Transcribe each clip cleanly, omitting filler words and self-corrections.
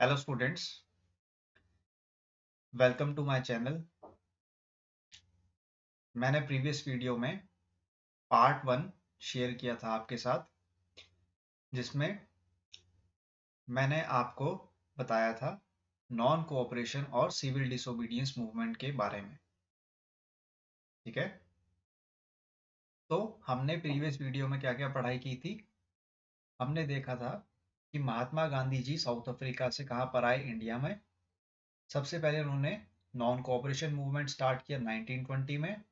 Hello students, welcome to my channel. मैंने previous video में part 1 share किया था आपके साथ, जिसमें मैंने आपको बताया था नॉन कोऑपरेशन और सिविल डिसोबीडियंस मूवमेंट के बारे में। ठीक है, तो हमने प्रीवियस वीडियो में क्या क्या पढ़ाई की थी। हमने देखा था कि महात्मा गांधी जी साउथ अफ्रीका से कहाँ पर आए, इंडिया में। सबसे पहले उन्होंने नॉन कोऑपरेशन मूवमेंट स्टार्ट किया 1920 में।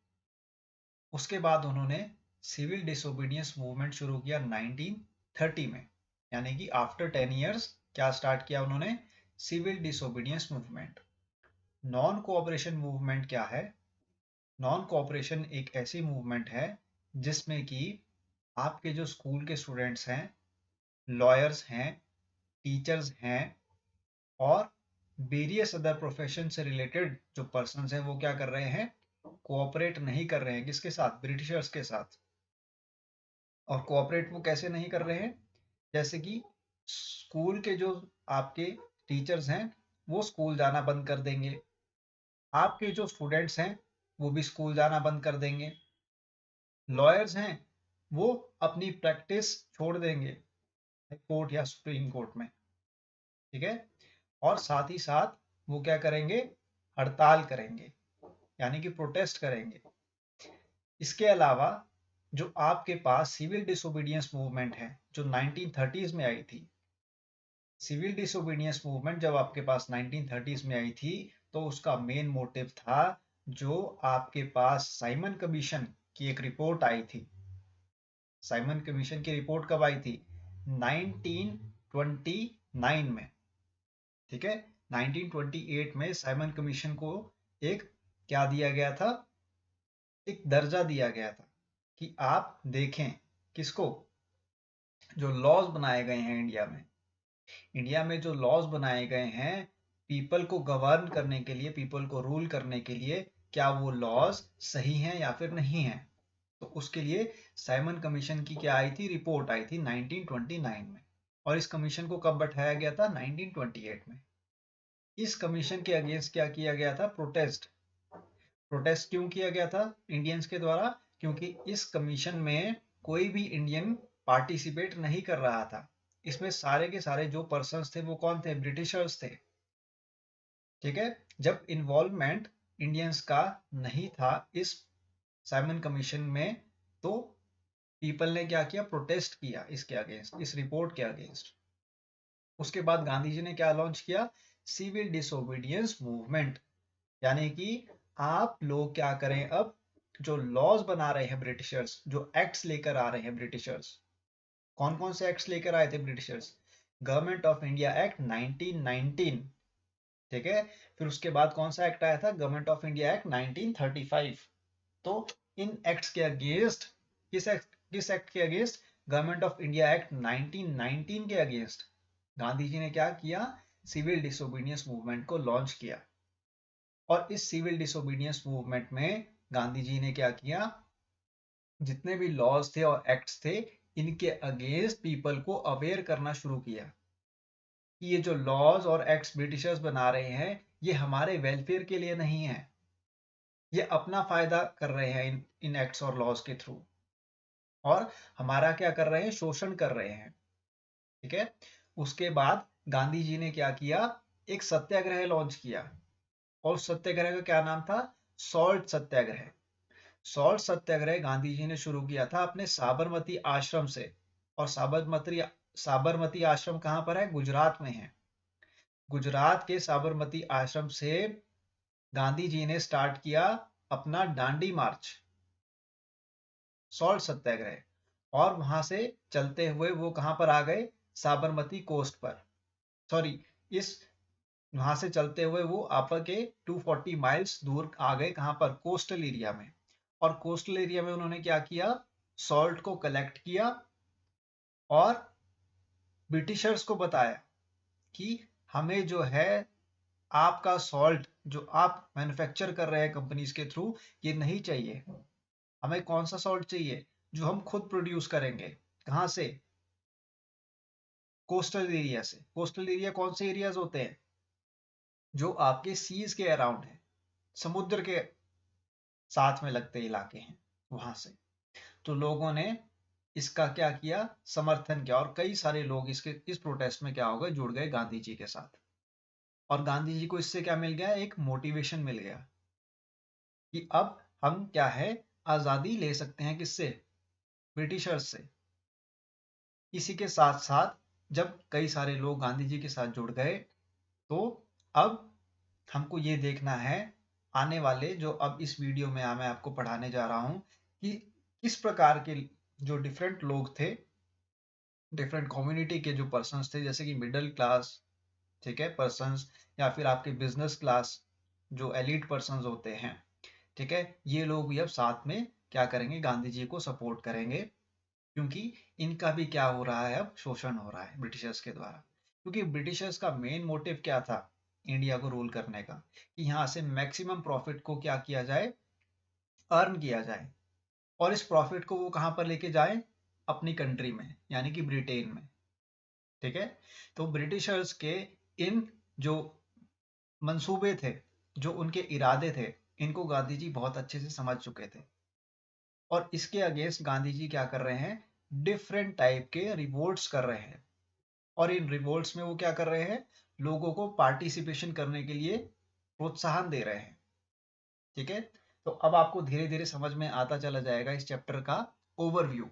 उसके बाद उन्होंने सिविल डिसोबीडियंस मूवमेंट शुरू किया 1930 में, यानी कि आफ्टर 10 इयर्स क्या स्टार्ट किया उन्होंने, civil disobedience movement. Non cooperation movement क्या है? नॉन कोऑपरेशन एक ऐसी मूवमेंट है जिसमें कि आपके जो स्कूल के स्टूडेंट्स हैं, लॉयर्स हैं, टीचर्स हैं और वेरियस अदर प्रोफेशन से रिलेटेड जो पर्सन हैं वो क्या कर रहे हैं, कोऑपरेट नहीं कर रहे हैं। किसके साथ? ब्रिटिशर्स के साथ। और कोऑपरेट वो कैसे नहीं कर रहे हैं? जैसे कि स्कूल के जो आपके टीचर्स हैं वो स्कूल जाना बंद कर देंगे, आपके जो स्टूडेंट्स हैं वो भी स्कूल जाना बंद कर देंगे, लॉयर्स हैं वो अपनी प्रैक्टिस छोड़ देंगे कोर्ट या सुप्रीम कोर्ट में। ठीक है, और साथ ही साथ वो क्या करेंगे, हड़ताल करेंगे, यानी कि प्रोटेस्ट करेंगे। इसके अलावा जो आपके पास सिविल डिसोबीडियंस मूवमेंट है जो 1930s में आई थी, सिविल डिसोबीडियंस मूवमेंट जब आपके पास 1930s में आई थी तो उसका मेन मोटिव था, जो आपके पास साइमन कमीशन की एक रिपोर्ट आई थी। साइमन कमीशन की रिपोर्ट कब आई थी? 1929 में। ठीक है, 1928 में साइमन कमीशन को एक क्या दिया गया था, एक दर्जा दिया गया था कि आप देखें किसको, जो लॉज बनाए गए हैं इंडिया में। इंडिया में जो लॉज बनाए गए हैं पीपल को गवर्न करने के लिए, पीपल को रूल करने के लिए, क्या वो लॉज सही हैं या फिर नहीं हैं। तो उसके लिए साइमन कमीशन की क्या आई थी, रिपोर्ट आई थी 1929 में। और इस कमीशन को कब बैठाया गया था? 1928 में। इस कमीशन के अगेंस्ट क्या किया गया था? प्रोटेस्ट। प्रोटेस्ट क्यों किया गया था इंडियंस के द्वारा? क्योंकि इस कमीशन में कोई भी इंडियन पार्टिसिपेट नहीं कर रहा था। इसमें सारे के सारे जो पर्सन्स थे वो कौन थे? ब्रिटिशर्स थे। ठीक है, जब इन्वॉल्वमेंट इंडियंस का नहीं था इस साइमन कमीशन में, तो पीपल ने क्या किया? प्रोटेस्ट किया इसके अगेंस्ट, इस रिपोर्ट के अगेंस्ट। उसके बाद गांधी जी ने क्या लॉन्च किया? Civil disobedience movement. यानी कि आप लोग क्या करें, अब जो लॉज बना रहे हैं ब्रिटिशर्स, जो एक्ट्स लेकर आ रहे हैं ब्रिटिशर्स, कौन कौन से एक्ट्स लेकर आए थे Britishers? Government of India act 1919। ठीक है, फिर उसके बाद कौन सा एक्ट आया था? Government of India act 1935। तो इन एक्ट्स के अगेंस्ट, किस एक्ट के against? Government of India act 1919 के अगेंस्ट गांधी जी ने क्या किया? सिविल डिसोबीडियंस मूवमेंट को लॉन्च किया। और इस सिविल डिसोबीडियंस मूवमेंट में गांधी जी ने क्या किया? जितने भी लॉज थे और एक्ट्स थे इनके अगेंस्ट पीपल को अवेयर करना शुरू किया कि ये जो लॉज और एक्ट्स ब्रिटिशर्स बना रहे हैं ये हमारे वेलफेयर के लिए नहीं है, ये अपना फायदा कर रहे हैं इन एक्ट्स और लॉज के थ्रू, और हमारा क्या कर रहे हैं? शोषण कर रहे हैं। ठीक है, उसके बाद गांधी जी ने क्या किया? एक सत्याग्रह लॉन्च किया। और उस सत्याग्रह का क्या नाम था? सॉल्ट सत्याग्रह। सॉल्ट सत्याग्रह गांधी जी ने शुरू किया था अपने साबरमती आश्रम से। और साबरमती साबरमती आश्रम कहाँ पर है? गुजरात में है। गुजरात के साबरमती आश्रम से गांधी जी ने स्टार्ट किया अपना डांडी मार्च, सॉल्ट सत्याग्रह। और वहां से चलते हुए वो कहां पर आ गए? साबरमती कोस्ट पर। सॉरी, इस वहां से चलते हुए वो आपा के 240 माइल्स दूर आ गए, कहां पर? कोस्टल एरिया में। और कोस्टल एरिया में उन्होंने क्या किया? सॉल्ट को कलेक्ट किया और ब्रिटिशर्स को बताया कि हमें जो है आपका सॉल्ट जो आप मैन्युफैक्चर कर रहे हैं कंपनीज के थ्रू, ये नहीं चाहिए। हमें कौन सा सॉल्ट चाहिए? जो हम खुद प्रोड्यूस करेंगे। कहाँ से? कोस्टल एरिया से। कोस्टल एरिया कौन से एरियाज होते हैं? जो आपके सीज के अराउंड है, समुद्र के साथ में लगते इलाके हैं, वहां से। तो लोगों ने इसका क्या किया, समर्थन किया, और कई सारे लोग इस प्रोटेस्ट में क्या हो गए, जुड़ गए गांधी जी के साथ। और गांधी जी को इससे क्या मिल गया, एक मोटिवेशन मिल गया कि अब हम क्या है, आजादी ले सकते हैं, किससे, ब्रिटिशर्स से। इसी के साथ साथ जब कई सारे लोग गांधी जी के साथ जुड़ गए, तो अब हमको ये देखना है आने वाले, जो अब इस वीडियो में मैं आपको पढ़ाने जा रहा हूं, कि किस प्रकार के जो डिफरेंट लोग थे, डिफरेंट कम्युनिटी के जो पर्सन्स थे, जैसे कि मिडिल क्लास, ठीक है, पर्सन्स, या फिर आपके बिजनेस क्लास, जो एलिट पर्सन्स होते हैं, ठीक है, ये लोग भी अब साथ में क्या करेंगे, गांधी जी को सपोर्ट करेंगे। क्योंकि इनका भी क्या हो रहा है, अब शोषण हो रहा है ब्रिटिशर्स के द्वारा। क्योंकि ब्रिटिशर्स का मेन मोटिव क्या था इंडिया को रूल करने का, कि यहाँ से मैक्सिमम प्रॉफिट को क्या किया जाए, अर्न किया जाए, और इस प्रॉफिट को वो कहाँ पर लेके जाए, अपनी कंट्री में, यानी कि ब्रिटेन में। ठीक है, तो ब्रिटिशर्स के इन जो मंसूबे थे, जो उनके इरादे थे, इनको गांधी जी बहुत अच्छे से समझ चुके थे। और इसके अगेंस्ट गांधी जी क्या कर रहे हैं, डिफरेंट टाइप के रिवोल्ट्स कर रहे हैं। और इन रिवोल्ट्स में वो क्या कर रहे हैं, लोगों को पार्टिसिपेशन करने के लिए प्रोत्साहन दे रहे हैं। ठीक है, तो अब आपको धीरे धीरे समझ में आता चला जाएगा इस चैप्टर का ओवरव्यू।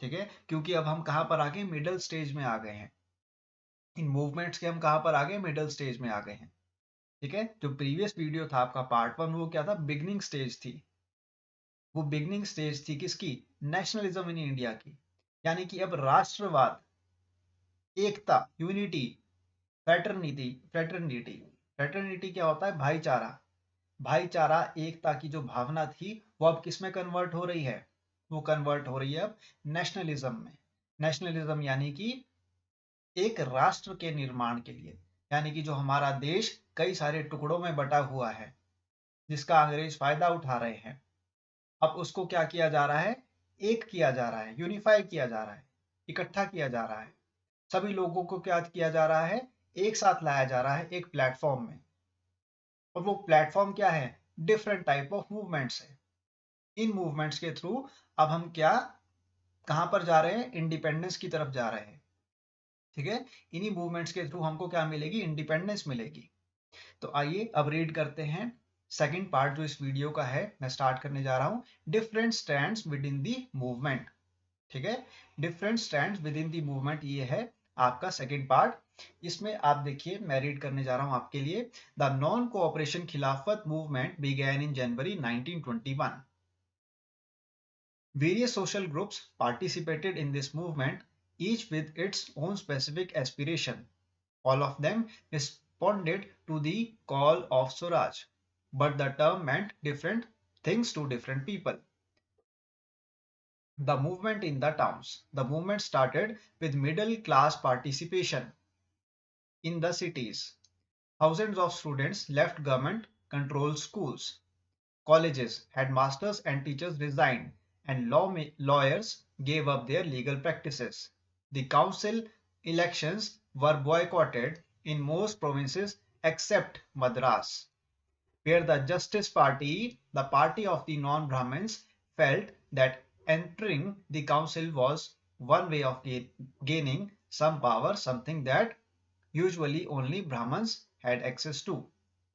ठीक है, क्योंकि अब हम कहां पर आ गए, मिडल स्टेज में आ गए हैं। इन मूवमेंट्स के हम कहां पर आ गए, मिडल स्टेज में आ गए हैं। ठीक है, जो प्रीवियस वीडियो था आपका पार्ट 1, वो क्या था, बिगनिंग स्टेज थी। वो बिगनिंग स्टेज थी किसकी, नेशनलिज्म इन इंडिया की। यानी कि अब राष्ट्रवाद, एकता, यूनिटी, फ्रेटर्निटी, फ्रेटर्निटी, फ्रेटर्निटी क्या होता है, भाईचारा। भाईचारा, एकता की जो भावना थी, वो अब किस में कन्वर्ट हो रही है, वो कन्वर्ट हो रही है अब नेशनलिज्म में। नेशनलिज्म यानी कि एक राष्ट्र के निर्माण के लिए, यानी कि जो हमारा देश कई सारे टुकड़ों में बटा हुआ है, जिसका अंग्रेज फायदा उठा रहे हैं, अब उसको क्या किया जा रहा है, एक किया जा रहा है, यूनिफाई किया जा रहा है, इकट्ठा किया जा रहा है। सभी लोगों को क्या किया जा रहा है, एक साथ लाया जा रहा है एक प्लेटफॉर्म में। और वो प्लेटफॉर्म क्या है, डिफरेंट टाइप ऑफ मूवमेंट्स है। इन मूवमेंट्स के थ्रू अब हम क्या, कहां पर जा रहे हैं, इंडिपेंडेंस की तरफ जा रहे हैं। ठीक है, इन्हीं मूवमेंट्स के थ्रू हमको क्या मिलेगी, इंडिपेंडेंस मिलेगी। तो आइए अब रीड करते हैं सेकंड पार्ट जो इस वीडियो का है, मैं स्टार्ट करने जा रहा हूं, different stands with in the movement. ठीक है, different stands with in the movement, ये है आपका सेकंड पार्ट। इसमें आप देखिए, मैं रीड करने जा रहा हूं आपके लिए। द नॉन कोऑपरेशन खिलाफत movement began in January 1921। Various social groups participated in this movement, each with its own specific aspiration. All of them responded to the call of Swaraj, but the term meant different things to different people. The movement in the towns. The movement started with middle class participation in the cities. Thousands of students left government controlled schools. Colleges, headmasters, and teachers resigned, and lawyers gave up their legal practices. The council elections were boycotted in most provinces except Madras, where the Justice Party, the party of the non-Brahmins, felt that entering the council was one way of gaining some power, something that usually only Brahmins had access to.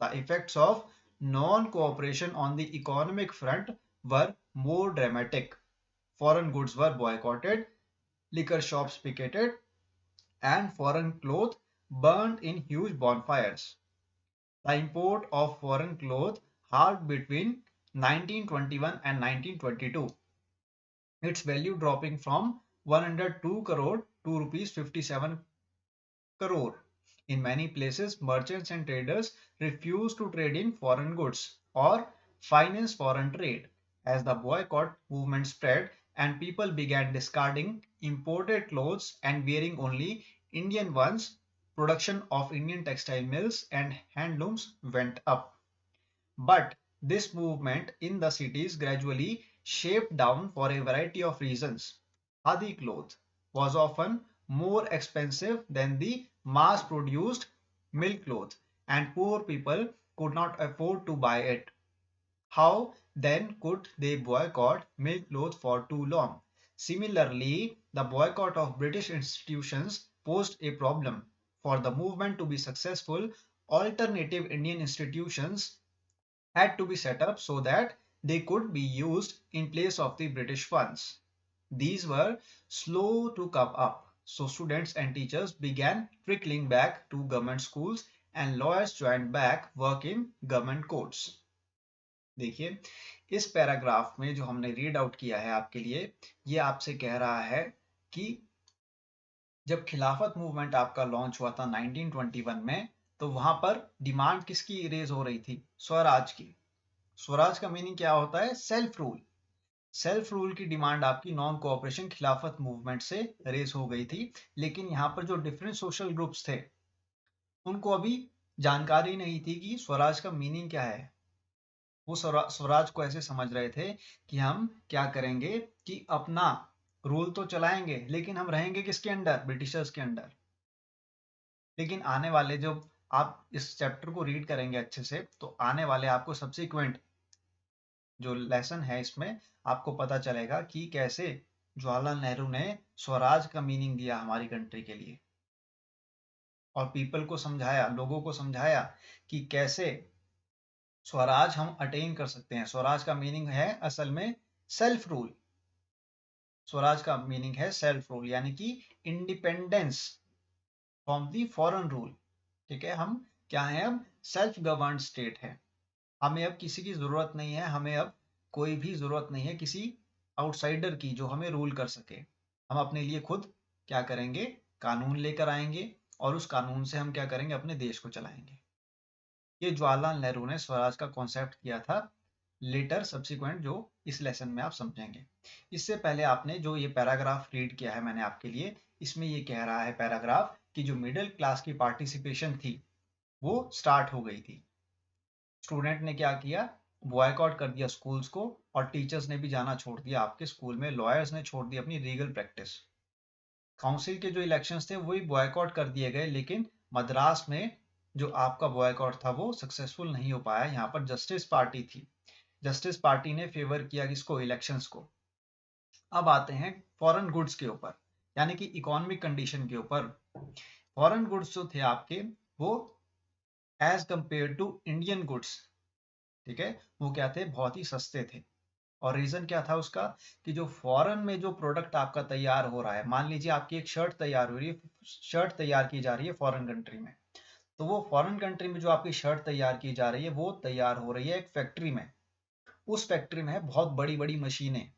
The effects of non-cooperation on the economic front were more dramatic. Foreign goods were boycotted, liquor shops picketed, and foreign clothes burned in huge bonfires. The import of foreign cloth halved between 1921 and 1922, its value dropping from 102 crore to rupees 57 crore. In many places, merchants and traders refused to trade in foreign goods or finance foreign trade. As the boycott movement spread and people began discarding imported clothes and wearing only Indian ones, production of Indian textile mills and handlooms went up. But this movement in the cities gradually shaped down for a variety of reasons. Khadi cloth was often more expensive than the mass produced milk cloth and poor people could not afford to buy it. How then could they boycott milk cloth for too long? Similarly, the boycott of British institutions posed a problem. For the movement to be successful, alternative Indian institutions had to be set up so that they could be used in place of the British funds. These were slow to come up, so students and teachers began trickling back to government schools and lawyers joined back work in government courts. देखिए, इस paragraph में जो हमने read out किया है आपके लिए, ये आपसे कह रहा है कि जब खिलाफत मूवमेंट आपका लॉन्च हुआ था 1921 में, तो वहां पर डिमांड किसकी रेज हो रही थी? स्वराज की। स्वराज का मीनिंग क्या होता है? Self rule. सेल्फ रूल की डिमांड आपकी नॉन कोऑपरेशन खिलाफत मूवमेंट से रेस हो गई थी। लेकिन यहाँ पर जो डिफरेंट सोशल ग्रुप्स थे, उनको अभी जानकारी नहीं थी कि स्वराज का मीनिंग क्या है। वो स्वराज को ऐसे समझ रहे थे कि हम क्या करेंगे कि अपना रूल तो चलाएंगे, लेकिन हम रहेंगे किसके अंडर? ब्रिटिशर्स के अंडर। लेकिन आने वाले, जो आप इस चैप्टर को रीड करेंगे अच्छे से, तो आने वाले आपको सब्सिक्वेंट जो लेसन है इसमें आपको पता चलेगा कि कैसे जवाहरलाल नेहरू ने स्वराज का मीनिंग दिया हमारी कंट्री के लिए, और पीपल को समझाया, लोगों को समझाया कि कैसे स्वराज हम अटेन कर सकते हैं। स्वराज का मीनिंग है असल में सेल्फ रूल। स्वराज का मीनिंग है सेल्फ रूल, यानी कि independence from the foreign rule. ठीक है, हम क्या है? अब सेल्फ गवर्न स्टेट है। हमें अब किसी की जरूरत नहीं है, हमें अब कोई भी जरूरत नहीं है किसी आउटसाइडर की जो हमें रूल कर सके। हम अपने लिए खुद क्या करेंगे? कानून लेकर आएंगे, और उस कानून से हम क्या करेंगे? अपने देश को चलाएंगे। ये जवाहरलाल नेहरू ने स्वराज का कॉन्सेप्ट किया था। लेटर सब्सिक्वेंट जो इस लेसन में आप समझेंगे। इससे पहले आपने जो ये पैराग्राफ रीड किया है मैंने आपके लिए, इसमें ये कह रहा है पैराग्राफ कि जो मिडिल क्लास की पार्टिसिपेशन थी वो स्टार्ट हो गई थी। स्टूडेंट ने क्या किया? बॉयकॉट कर दिया स्कूल्स को, और टीचर्स ने भी जाना छोड़ दिया आपके स्कूल में। लॉयर्स ने छोड़ दी अपनी लीगल प्रैक्टिस। काउंसिल के जो इलेक्शंस थे वही बॉयकॉट कर दिए गए, लेकिन मद्रास में जो आपका बॉयकॉट था वो सक्सेसफुल नहीं हो पाया। यहाँ पर जस्टिस पार्टी थी, जस्टिस पार्टी ने फेवर किया किसको? इलेक्शंस को। अब आते हैं फॉरेन गुड्स के ऊपर, यानी कि इकोनॉमिक कंडीशन के ऊपर। फॉरेन गुड्स जो थे आपके, वो as compare to Indian goods, ठीक है, वो क्या थे? बहुत ही सस्ते थे। और रीजन क्या था उसका? कि जो फॉरेन में जो प्रोडक्ट आपका तैयार हो रहा है, मान लीजिए आपकी एक शर्ट तैयार हो रही है, शर्ट तैयार की जा रही है फॉरेन कंट्री में, तो वो फॉरेन कंट्री में जो आपकी शर्ट तैयार की जा रही है वो तैयार हो रही है एक फैक्ट्री में। उस फैक्ट्री में है बहुत बड़ी बड़ी मशीनें,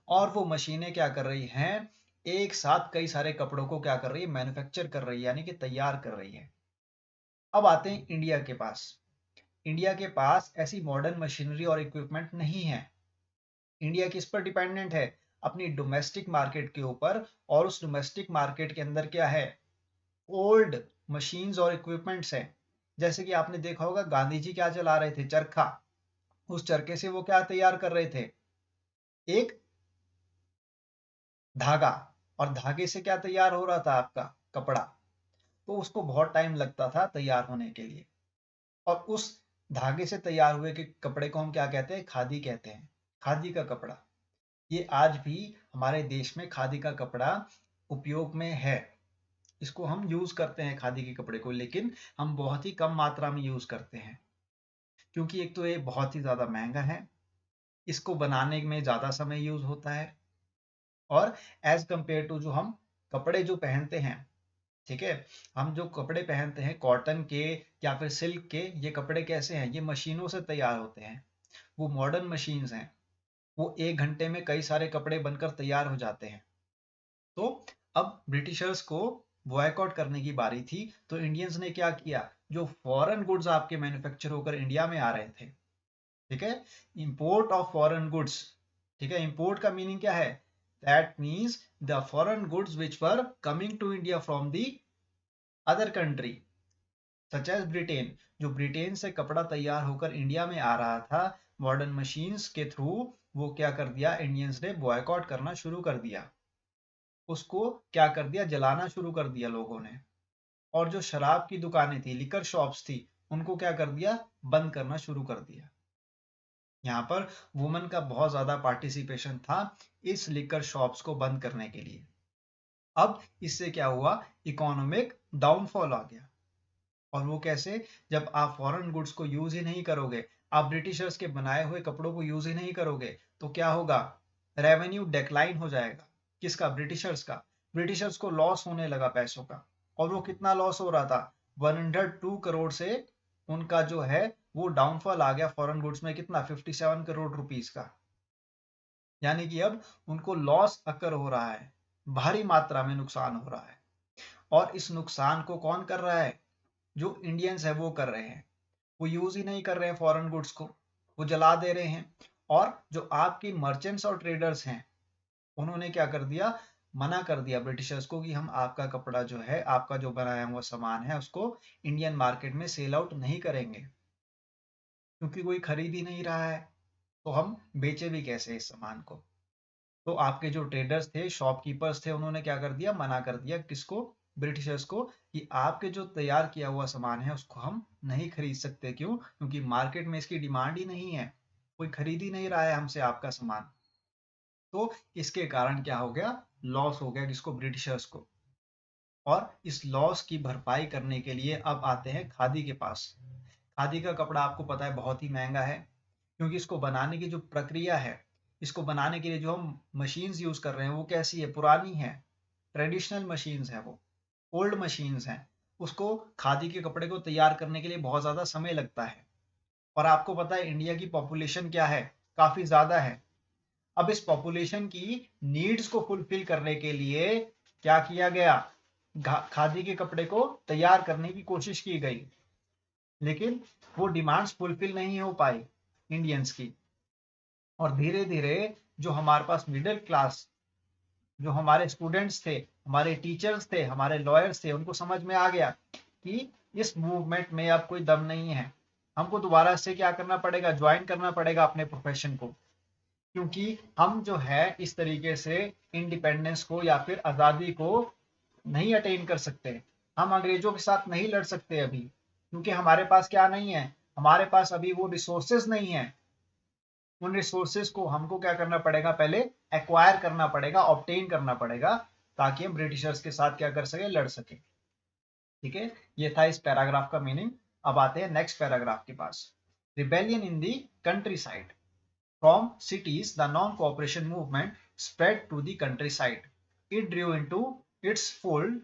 और वो मशीनें क्या कर रही हैं? एक साथ कई सारे कपड़ों को क्या कर रही है? मैन्युफैक्चर कर रही है, यानी कि तैयार कर रही है। अब आते हैं इंडिया के पास। इंडिया के पास ऐसी मॉडर्न मशीनरी और इक्विपमेंट नहीं है। इंडिया किस पर डिपेंडेंट है? अपनी डोमेस्टिक मार्केट के ऊपर। और उस डोमेस्टिक मार्केट के अंदर क्या है? ओल्ड मशीन्स और इक्विपमेंट्स हैं। जैसे कि आपने देखा होगा गांधी जी क्या चला रहे थे? चरखा। उस चरखे से वो क्या तैयार कर रहे थे? एक धागा। और धागे से क्या तैयार हो रहा था? आपका कपड़ा। तो उसको बहुत टाइम लगता था तैयार होने के लिए। और उस धागे से तैयार हुए के कपड़े को हम क्या कहते हैं? खादी कहते हैं। खादी का कपड़ा। ये आज भी हमारे देश में खादी का कपड़ा उपयोग में है। इसको हम यूज करते हैं खादी के कपड़े को, लेकिन हम बहुत ही कम मात्रा में यूज करते हैं, क्योंकि एक तो ये बहुत ही ज्यादा महंगा है, इसको बनाने में ज्यादा समय यूज होता है, और एज कंपेयर टू जो हम कपड़े जो पहनते हैं, ठीक है, हम जो कपड़े पहनते हैं कॉटन के या फिर सिल्क के, ये कपड़े कैसे हैं? ये मशीनों से तैयार होते हैं। वो मॉडर्न मशीन्स हैं। वो 1 घंटे में कई सारे कपड़े बनकर तैयार हो जाते हैं। तो अब ब्रिटिशर्स को बॉयकॉट करने की बारी थी, तो इंडियंस ने क्या किया? जो फॉरेन गुड्स आपके मैन्युफैक्चर होकर इंडिया में आ रहे थे, ठीक है, इंपोर्ट ऑफ फॉरेन गुड्स। ठीक है, इंपोर्ट का मीनिंग क्या है? That means the foreign goods which were coming to India from the other country such as Britain. जो ब्रिटेन से कपड़ा तैयार होकर इंडिया में आ रहा था मॉडर्न मशीन्स के थ्रू, वो क्या कर दिया? इंडियंस ने बॉयकॉट करना शुरू कर दिया। उसको क्या कर दिया, जलाना शुरू कर दिया लोगों ने। और जो शराब की दुकानें थी, लिकर शॉप्स थी, उनको क्या कर दिया, बंद करना शुरू कर दिया। यहाँ पर वुमेन का बहुत ज्यादा पार्टिसिपेशन था इस लिकर शॉप्स को बंद करने के लिए। अब इससे क्या हुआ, इकोनॉमिक डाउनफॉल आ गया। और वो कैसे, जब आप फॉरेन गुड्स को यूज ही नहीं करोगे, आप ब्रिटिशर्स के बनाए हुए कपड़ों को यूज ही नहीं करोगे, तो क्या होगा, रेवेन्यू डिक्लाइन हो जाएगा। किसका, ब्रिटिशर्स का। ब्रिटिशर्स को लॉस होने लगा पैसों का। और वो कितना लॉस हो रहा था, 102 करोड़ से उनका जो है वो डाउनफॉल आ गया फॉरेन गुड्स में, कितना, 57 करोड़ रुपीस का। यानी कि अब उनको लॉस अकर हो रहा है, भारी मात्रा में नुकसान हो रहा है। और इस नुकसान को कौन कर रहा है, जो इंडियंस है वो कर रहे हैं। वो यूज ही नहीं कर रहे हैं फॉरेन गुड्स को, वो जला दे रहे हैं। और जो आपकी मर्चेंट्स और ट्रेडर्स हैं, उन्होंने क्या कर दिया, मना कर दिया ब्रिटिशर्स को कि हम आपका कपड़ा जो है, आपका जो बनाया हुआ सामान है, उसको इंडियन मार्केट में सेल आउट नहीं करेंगे, क्योंकि कोई खरीद ही नहीं रहा है, तो हम बेचे भी कैसे इस सामान को। तो आपके जो ट्रेडर्स थे, शॉपकीपर्स थे, उन्होंने क्या कर दिया, मना कर दिया, किसको, ब्रिटिशर्स को, कि आपके जो तैयार किया हुआ सामान है उसको हम नहीं खरीद सकते। क्यों, क्योंकि मार्केट में इसकी डिमांड ही नहीं है, कोई खरीद ही नहीं रहा है हमसे आपका सामान। तो इसके कारण क्या हो गया, लॉस हो गया, किसको, ब्रिटिशर्स को। और इस लॉस की भरपाई करने के लिए अब आते हैं खादी के पास। खादी का कपड़ा आपको पता है बहुत ही महंगा है, क्योंकि इसको बनाने की जो प्रक्रिया है, इसको बनाने के लिए जो हम मशीन्स यूज कर रहे हैं वो कैसी है, पुरानी है, ट्रेडिशनल मशीन्स है, वो ओल्ड मशीन्स हैं। उसको, खादी के कपड़े को तैयार करने के लिए बहुत ज़्यादा समय लगता है। और आपको पता है इंडिया की पॉपुलेशन क्या है, काफ़ी ज़्यादा है। अब इस पॉपुलेशन की नीड्स को फुलफिल करने के लिए क्या किया गया, खादी के कपड़े को तैयार करने की कोशिश की गई, लेकिन वो डिमांड्स फुलफिल नहीं हो पाई इंडियंस की। और धीरे धीरे जो हमारे पास मिडिल क्लास, जो हमारे स्टूडेंट्स थे, हमारे टीचर्स थे, हमारे लॉयर्स थे, उनको समझ में आ गया कि इस मूवमेंट में अब कोई दम नहीं है, हमको दोबारा से क्या करना पड़ेगा, ज्वाइन करना पड़ेगा अपने प्रोफेशन को। क्योंकि हम जो है इस तरीके से इंडिपेंडेंस को या फिर आज़ादी को नहीं अटेन कर सकते। हम अंग्रेजों के साथ नहीं लड़ सकते अभी, क्योंकि हमारे पास क्या नहीं है, हमारे पास अभी वो रिसोर्सेज नहीं है। उन रिसोर्सेज को हमको क्या करना पड़ेगा, पहले एक्वायर करना पड़ेगा, ऑब्टेन करना पड़ेगा, ताकि हम ब्रिटिशर्स के साथ क्या कर सके, लड़ सके। ठीक है, ये था इस पैराग्राफ का मीनिंग। अब आते हैं नेक्स्ट पैराग्राफ के पास। Rebellion in the countryside. From cities the non cooperation movement spread to the countryside. It drew into its fold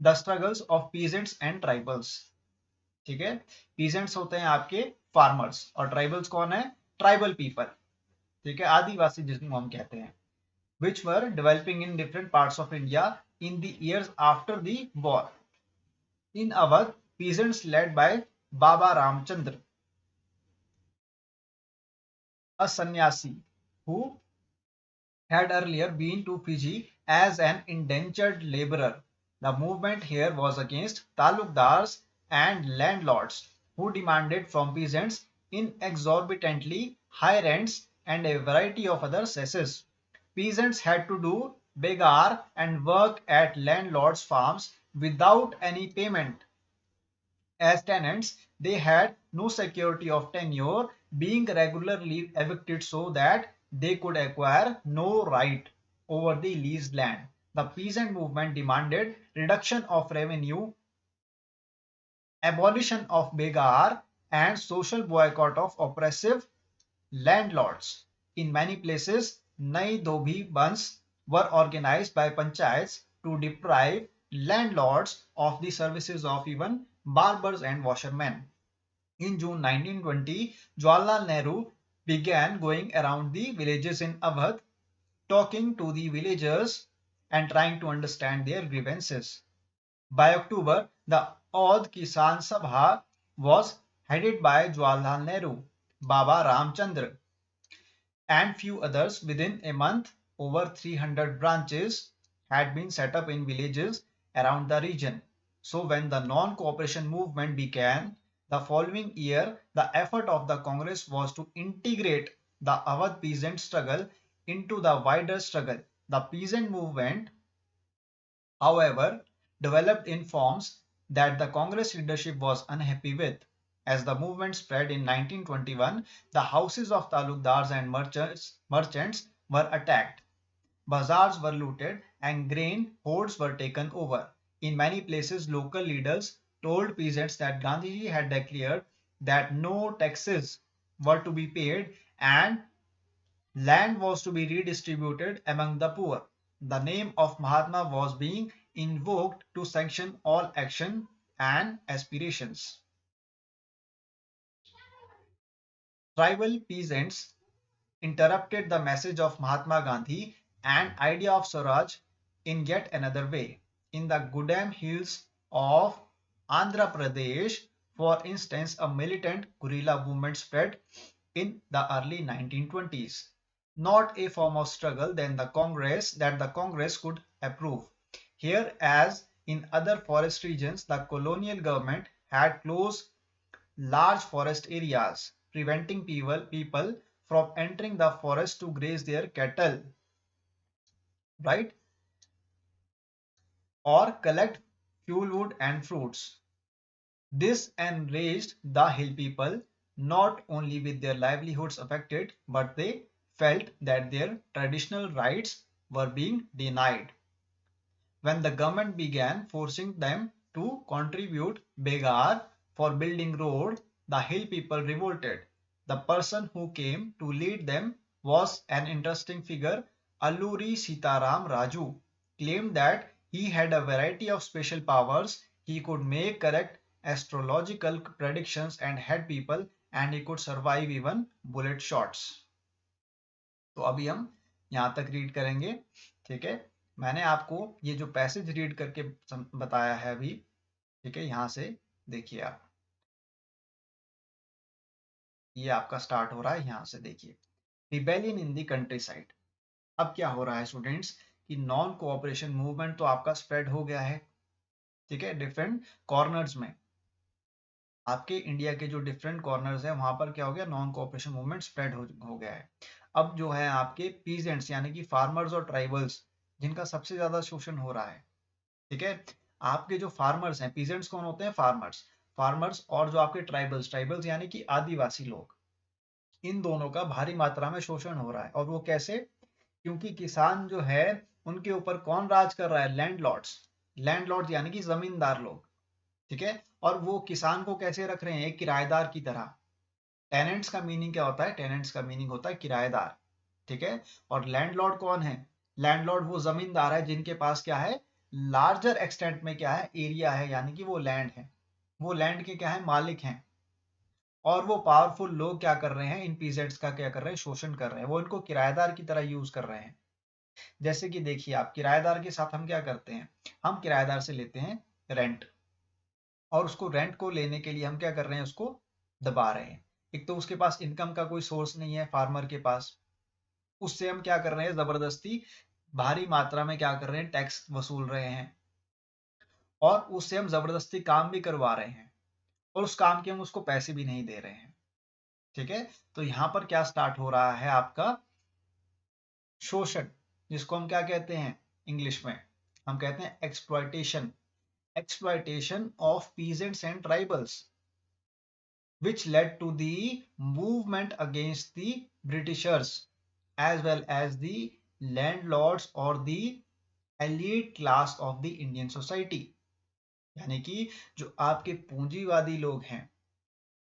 the struggles of peasants and tribals. ठीक है, peasants होते हैं आपके फार्मर्स, और tribals कौन है, ट्राइबल पीपल। ठीक है, आदिवासी जिसको हम कहते हैं, which were developing in different parts of India in the years after the war. In Awadh, peasants led by Baba Ramchandra, a sannyasi who had earlier been to Fiji as an indentured laborer. The movement here was against talukdars and landlords who demanded from peasants in exorbitantly high rents and a variety of other cesses. Peasants had to do begar and work at landlords' farms without any payment. As tenants, they had no security of tenure, being regularly evicted so that they could acquire no right over the leased land. The peasant movement demanded reduction of revenue, abolition of begar, and social boycott of oppressive landlords. In many places, Nai Dobhi Bans were organized by panchayats to deprive landlords of the services of even barbers and washermen. In June 1920, Jawaharlal Nehru began going around the villages in Awadh, talking to the villagers and trying to understand their grievances. By October, the Audh Kisan Sabha was headed by Jawaharlal Nehru, Baba Ramchandra, and few others. Within a month, over 300 branches had been set up in villages around the region. So when the non-cooperation movement began the following year, the effort of the Congress was to integrate the Awadh peasant struggle into the wider struggle. The peasant movement, however, developed in forms that the Congress leadership was unhappy with. As the movement spread in 1921, the houses of talukdars and merchants were attacked. Bazaars were looted and grain hoards were taken over. In many places, local leaders told peasants that Gandhiji had declared that no taxes were to be paid and land was to be redistributed among the poor. The name of Mahatma was being invoked to sanction all action and aspirations. Tribal peasants interrupted the message of Mahatma Gandhi and idea of Swaraj in yet another way. In the Gudam hills of Andhra Pradesh, for instance, a militant guerrilla movement spread in the early 1920s. Not a form of struggle then the Congress could approve. Here, as in other forest regions, the colonial government had closed large forest areas, preventing people from entering the forest to graze their cattle, right? Or collect fuel wood and fruits. This enraged the hill people not only with their livelihoods affected, but they felt that their traditional rights were being denied. When the government began forcing them to contribute begar for building road, the hill people revolted. The person who came to lead them was an interesting figure. Alluri Sitaram Raju claimed that he had a variety of special powers. He could make correct astrological predictions and head people, and he could survive even bullet shots. तो अभी हम यहाँ तक read करेंगे, ठीक है। मैंने आपको ये जो पैसेज रीड करके बताया है अभी, ठीक है, यहाँ से देखिए आप, ये आपका स्टार्ट हो रहा है, यहाँ से देखिए, rebellion in the country side. अब क्या हो रहा है स्टूडेंट्स कि नॉन कोऑपरेशन मूवमेंट तो आपका स्प्रेड हो गया है, ठीक है, डिफरेंट कॉर्नर्स में। आपके इंडिया के जो डिफरेंट कॉर्नर्स है वहां पर क्या हो गया, नॉन कोऑपरेशन मूवमेंट स्प्रेड हो गया है। अब जो है आपके पीजेंट्स यानी कि फार्मर्स और ट्राइबल्स, जिनका सबसे ज्यादा शोषण हो रहा है, ठीक है। आपके जो फार्मर्स हैं, पीजेंट्स कौन होते हैं, फार्मर्स, फार्मर्स और जो आपके ट्राइबल्स, ट्राइबल्स यानी कि आदिवासी लोग, इन दोनों का भारी मात्रा में शोषण हो रहा है। और वो कैसे, क्योंकि किसान जो है उनके ऊपर कौन राज कर रहा है, लैंडलॉर्ड्स, लैंडलॉर्ड्स यानी कि जमींदार लोग, ठीक है। और वो किसान को कैसे रख रहे हैं, एक किराएदार की तरह। टेनेंट्स का मीनिंग क्या होता है, टेनेंट्स का मीनिंग होता है किराएदार, ठीक है। और लैंडलॉर्ड कौन है, लैंडलॉर्ड वो जमींदार है जिनके पास क्या है, लार्जर एक्सटेंट में क्या है, एरिया है, यानी कि वो लैंड है, वो लैंड के क्या है, मालिक हैं। और वो पावरफुल लोग क्या कर रहे हैं, इन पीजेंट्स का क्या कर रहे हैं, शोषण कर रहे हैं, वो इनको किराएदार की तरह यूज कर रहे हैं। जैसे कि देखिए आप, किराएदार के साथ हम क्या करते हैं, हम किराएदार से लेते हैं रेंट, और उसको रेंट को लेने के लिए हम क्या कर रहे हैं, उसको दबा रहे हैं। एक तो उसके पास इनकम का कोई सोर्स नहीं है फार्मर के पास, उससे हम क्या कर रहे हैं, जबरदस्ती भारी मात्रा में क्या कर रहे हैं, टैक्स वसूल रहे हैं, और उससे हम जबरदस्ती काम भी करवा रहे हैं, और उस काम के हम उसको पैसे भी नहीं दे रहे हैं, ठीक है। तो यहां पर क्या स्टार्ट हो रहा है, आपका शोषण, जिसको हम क्या कहते हैं, इंग्लिश में हम कहते हैं exploitation, exploitation of peasants and tribals, which led to the movement against the Britishers as well as the landlords or the elite class of the Indian society। यानी कि जो आपके पूंजीवादी लोग हैं,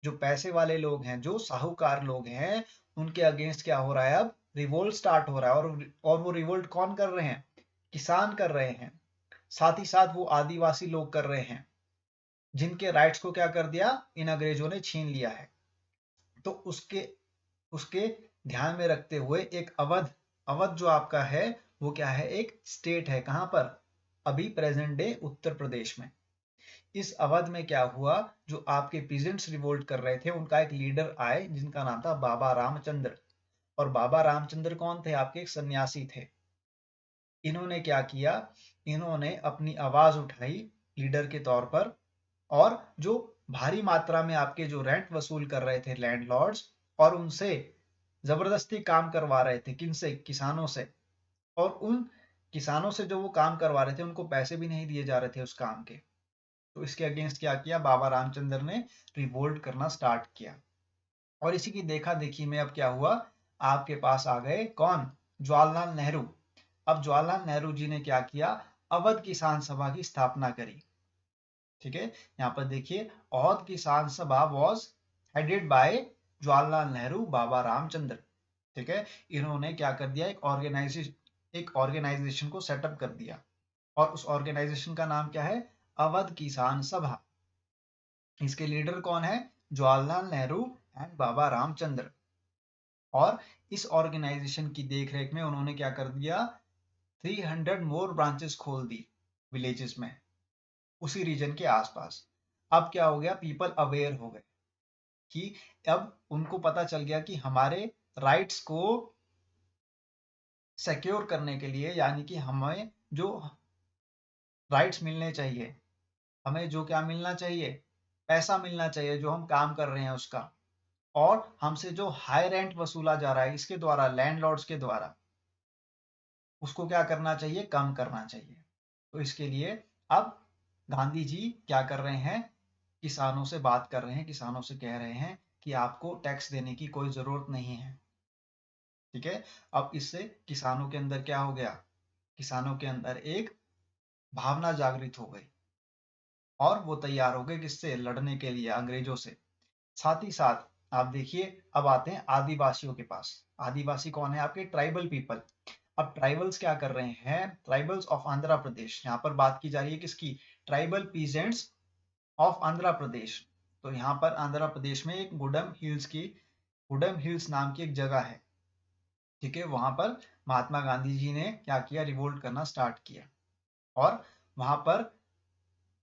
जो पैसे वाले लोग हैं, जो साहूकार लोग हैं, उनके अगेंस्ट क्या हो रहा है, अब रिवोल्ट स्टार्ट हो रहा है। और वो रिवोल्ट कौन कर रहे हैं, किसान कर रहे हैं, साथ ही साथ वो आदिवासी लोग कर रहे हैं, जिनके राइट्स को क्या कर दिया, इन अंग्रेजों ने छीन लिया है। तो उसके उसके ध्यान में रखते हुए एक अवध, अवध जो आपका है वो क्या है, एक स्टेट है, कहां पर, अभी प्रेजेंट डे उत्तर प्रदेश में। इस अवध में क्या हुआ, जो आपके पीजेंट्स रिवोल्ट कर रहे थे, उनका एक लीडर आए जिनका नाम था बाबा रामचंद्र। और बाबा रामचंद्र कौन थे, आपके एक सन्यासी थे। इन्होंने क्या किया, इन्होंने अपनी आवाज उठाई लीडर के तौर पर, और जो भारी मात्रा में आपके जो रेंट वसूल कर रहे थे लैंडलॉर्ड्स, और उनसे जबरदस्ती काम करवा रहे थे, किनसे, किसानों से, और उन किसानों से जो वो काम करवा रहे थे उनको पैसे भी नहीं दिए जा रहे थे उस काम के। तो इसके अगेंस्ट क्या किया, बाबा रामचंद्र ने रिवोल्ट करना स्टार्ट किया। और इसी की देखा देखी में अब क्या हुआ, आपके पास आ गए कौन, जवाहरलाल नेहरू। अब जवाहरलाल नेहरू जी ने क्या किया, अवध किसान सभा की स्थापना करी। ठीक है, यहाँ पर देखिए, Awadh Kisan Sabha was headed by Jawaharlal Nehru, Baba Ramchandra. ठीक है, इन्होंने क्या कर दिया, एक ऑर्गेनाइजेशन को सेटअप कर दिया। और उस ऑर्गेनाइजेशन का नाम क्या है, अवध किसान सभा। इसके लीडर कौन है, जवाहरलाल नेहरू एंड बाबा रामचंद्र। और इस ऑर्गेनाइजेशन की देखरेख में उन्होंने क्या कर दिया, 300 मोर ब्रांचेस खोल दी विलेजेस में, उसी रीजन के आसपास। अब क्या हो गया, पीपल अवेयर हो गए कि अब उनको पता चल गया कि हमारे राइट्स को सिक्योर करने के लिए, यानी कि हमें जो राइट्स मिलने चाहिए, हमें जो क्या मिलना चाहिए, पैसा मिलना चाहिए जो हम काम कर रहे हैं उसका, और हमसे जो हाई रेंट वसूला जा रहा है इसके द्वारा, लैंडलॉर्ड्स के द्वारा, उसको क्या करना चाहिए, कम करना चाहिए। तो इसके लिए अब गांधी जी क्या कर रहे हैं, किसानों से बात कर रहे हैं, किसानों से कह रहे हैं कि आपको टैक्स देने की कोई जरूरत नहीं है। ठीक है, अब इससे किसानों के अंदर क्या हो गया, किसानों के अंदर एक भावना जागृत हो गई और वो तैयार हो गए किससे, लड़ने के लिए, अंग्रेजों से। साथ ही साथ आप देखिए, अब आते हैं आदिवासियों के पास। आदिवासी कौन है, आपके ट्राइबल पीपल। अब ट्राइबल्स क्या कर रहे हैं, ट्राइबल्स ऑफ आंध्र प्रदेश, यहाँ पर बात की जा रही है किसकी, tribal peasants of Andhra Pradesh. तो यहाँ पर आंध्र प्रदेश में एक गुडम हिल्स नाम की एक जगह है। ठीक है, वहां पर महात्मा गांधी जी ने क्या किया, रिवोल्ट करना स्टार्ट किया। और वहां पर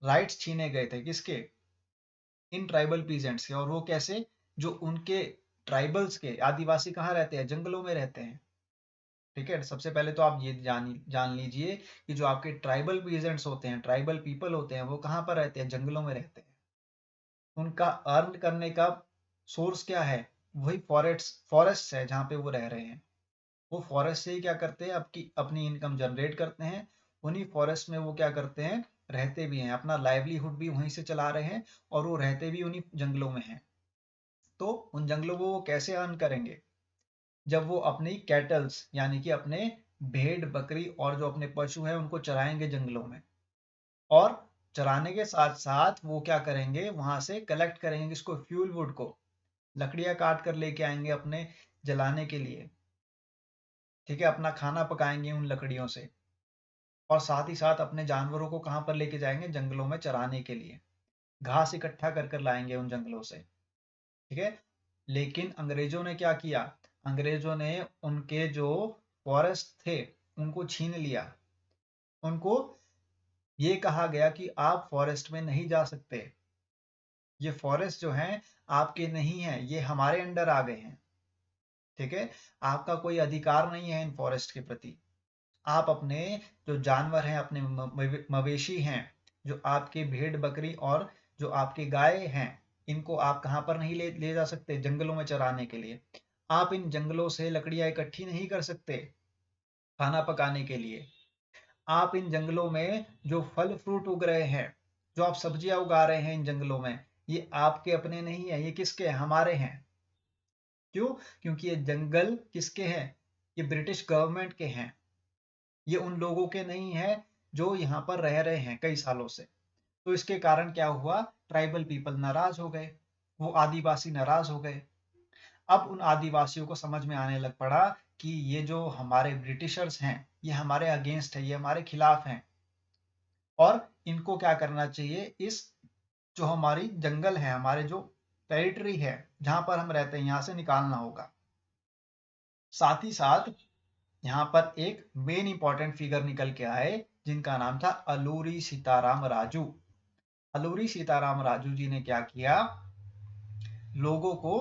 राइट्स छीने गए थे किसके, इन ट्राइबल पीजेंट्स के। और वो कैसे, जो उनके ट्राइबल्स के आदिवासी कहाँ रहते हैं, जंगलों में रहते हैं। ठीक है, सबसे पहले तो आप ये जान लीजिए कि जो आपके ट्राइबल पीजेंट्स होते हैं, ट्राइबल पीपल होते हैं, वो कहाँ पर रहते हैं, जंगलों में रहते हैं। उनका अर्न करने का सोर्स क्या है, वही फॉरेस्ट है जहाँ पे वो रह रहे हैं। वो फॉरेस्ट से ही क्या करते हैं, अपनी इनकम जनरेट करते हैं। उन्हीं फॉरेस्ट में वो क्या करते हैं, रहते भी हैं, अपना लाइवलीहुड भी वहीं से चला रहे हैं, और वो रहते भी उन्हीं जंगलों में हैं। तो उन जंगलों को वो कैसे अर्न करेंगे, जब वो अपनी कैटल्स यानी कि अपने भेड़ बकरी और जो अपने पशु हैं उनको चराएंगे जंगलों में। और चराने के साथ साथ वो क्या करेंगे, वहां से कलेक्ट करेंगे इसको, फ्यूल वुड को, लकड़ियां काट कर लेके आएंगे अपने जलाने के लिए। ठीक है, अपना खाना पकाएंगे उन लकड़ियों से। और साथ ही साथ अपने जानवरों को कहाँ पर लेके जाएंगे, जंगलों में चराने के लिए, घास इकट्ठा कर कर लाएंगे उन जंगलों से। ठीक है, लेकिन अंग्रेजों ने क्या किया, अंग्रेजों ने उनके जो फॉरेस्ट थे उनको छीन लिया। उनको ये कहा गया कि आप फॉरेस्ट में नहीं जा सकते, ये फॉरेस्ट जो हैं आपके नहीं हैं, ये हमारे अंडर आ गए हैं। ठीक है, आपका कोई अधिकार नहीं है इन फॉरेस्ट के प्रति। आप अपने जो जानवर हैं, अपने मवेशी हैं, जो आपके भेड़ बकरी और जो आपके गाय हैं, इनको आप कहाँ पर नहीं ले जा सकते, जंगलों में चराने के लिए। आप इन जंगलों से लकड़ियां इकट्ठी नहीं कर सकते खाना पकाने के लिए। आप इन जंगलों में जो फल फ्रूट उग रहे हैं, जो आप सब्जियां उगा रहे हैं इन जंगलों में, ये आपके अपने नहीं है, ये किसके हैं, हमारे हैं। क्यों, क्योंकि ये जंगल किसके हैं, ये ब्रिटिश गवर्नमेंट के हैं। ये उन लोगों के नहीं है जो यहाँ पर रह रहे हैं कई सालों से। तो इसके कारण क्या हुआ, ट्राइबल पीपल नाराज हो गए, वो आदिवासी नाराज हो गए। अब उन आदिवासियों को समझ में आने लग पड़ा कि ये जो हमारे ब्रिटिशर्स हैं, ये हमारे अगेंस्ट है, ये हमारे खिलाफ हैं। और इनको क्या करना चाहिए, इस जो हमारी जंगल है, हमारे जो टेरिटरी है जहां पर हम रहते हैं, यहाँ से निकालना होगा। साथ ही साथ यहाँ पर एक मेन इंपॉर्टेंट फिगर निकल के आए जिनका नाम था अलूरी सीताराम राजू। अलूरी सीताराम राजू जी ने क्या किया, लोगों को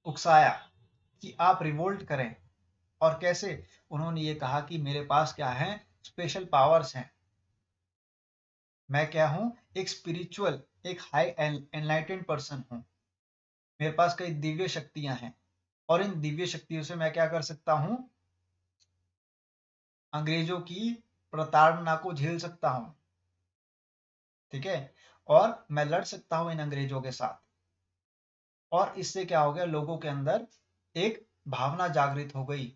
उकसाया कि आप रिवोल्ट करें। और कैसे, उन्होंने ये कहा कि मेरे पास क्या है, स्पेशल पावर्स हैं। मैं क्या हूं, एक स्पिरिचुअल, एक हाई एनलाइटेंड पर्सन हूं। मेरे पास कई दिव्य शक्तियां हैं, और इन दिव्य शक्तियों से मैं क्या कर सकता हूं, अंग्रेजों की प्रताड़ना को झेल सकता हूं, ठीक है, और मैं लड़ सकता हूं इन अंग्रेजों के साथ। और इससे क्या हो गया, लोगों के अंदर एक भावना जागृत हो गई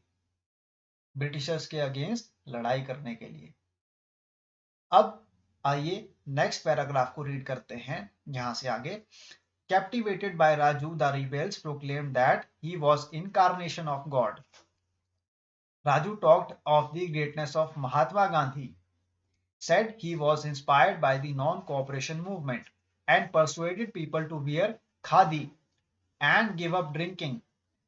ब्रिटिशर्स के अगेंस्ट लड़ाई करने के लिए। अब आइए नेक्स्ट पैराग्राफ को रीड करते हैं यहां से आगे। Captivated by Raju, the rebels proclaimed that he was incarnation of God. Raju talked of the greatness of Mahatma Gandhi, said he was inspired by the non-cooperation movement, and persuaded people to wear khadi and give up drinking.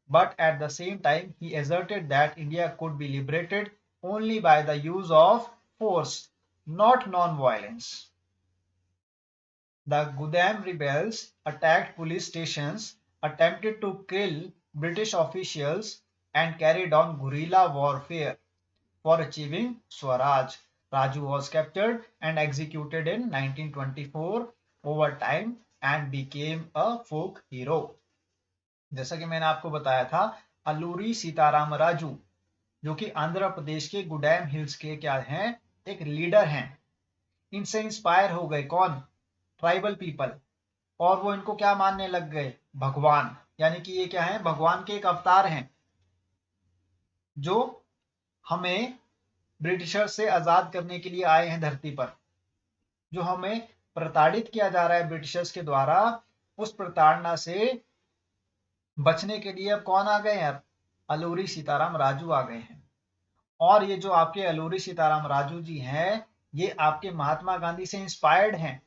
But at the same time, he asserted that India could be liberated only by the use of force, not non-violence. The Gudam rebels attacked police stations, attempted to kill British officials, and carried on guerrilla warfare for achieving Swaraj. Raju was captured and executed in 1924 over time and became a folk hero. जैसा कि मैंने आपको बताया था, अल्लूरी सीताराम राजू जो कि आंध्र प्रदेश के गुडैम hills के क्या हैं, एक लीडर हैं। इनसे इंस्पायर हो गए कौन, ट्राइबल पीपल, और वो इनको क्या मानने लग गए, भगवान। यानी कि ये क्या है, भगवान के एक अवतार हैं जो हमें ब्रिटिशर से आजाद करने के लिए आए हैं धरती पर। जो हमें प्रताड़ित किया जा रहा है ब्रिटिशर्स के द्वारा, उस प्रताड़ना से बचने के लिए अब कौन आ गए हैं, अल्लूरी सीताराम राजू आ गए हैं। और ये जो आपके अल्लूरी सीताराम राजू जी हैं, ये आपके महात्मा गांधी से इंस्पायर्ड हैं।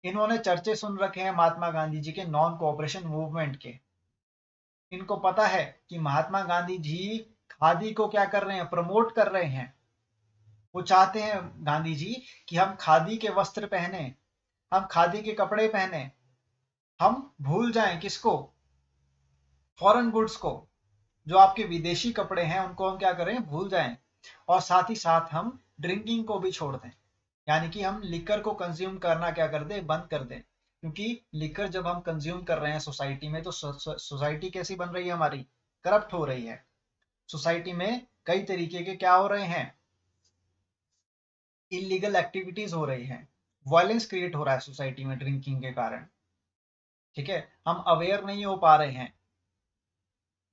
इन्होंने चर्चे सुन रखे हैं महात्मा गांधी जी के नॉन कोऑपरेशन मूवमेंट के। इनको पता है कि महात्मा गांधी जी खादी को क्या कर रहे हैं, प्रमोट कर रहे हैं। वो चाहते हैं गांधी जी कि हम खादी के वस्त्र पहने, हम खादी के कपड़े पहने, हम भूल जाएं किसको, फॉरेन गुड्स को, जो आपके विदेशी कपड़े हैं उनको हम क्या करें, भूल जाएं। और साथ ही साथ हम ड्रिंकिंग को भी छोड़ दें, यानी कि हम लिकर को कंज्यूम करना क्या कर दें, बंद कर दें। क्योंकि लिकर जब हम कंज्यूम कर रहे हैं सोसाइटी में, तो सोसाइटी कैसी बन रही है हमारी, करप्ट हो रही है। सोसाइटी में कई तरीके के क्या हो रहे हैं, इलीगल एक्टिविटीज हो रही हैं, वायलेंस क्रिएट हो रहा है सोसाइटी में ड्रिंकिंग के कारण। ठीक है, हम अवेयर नहीं हो पा रहे हैं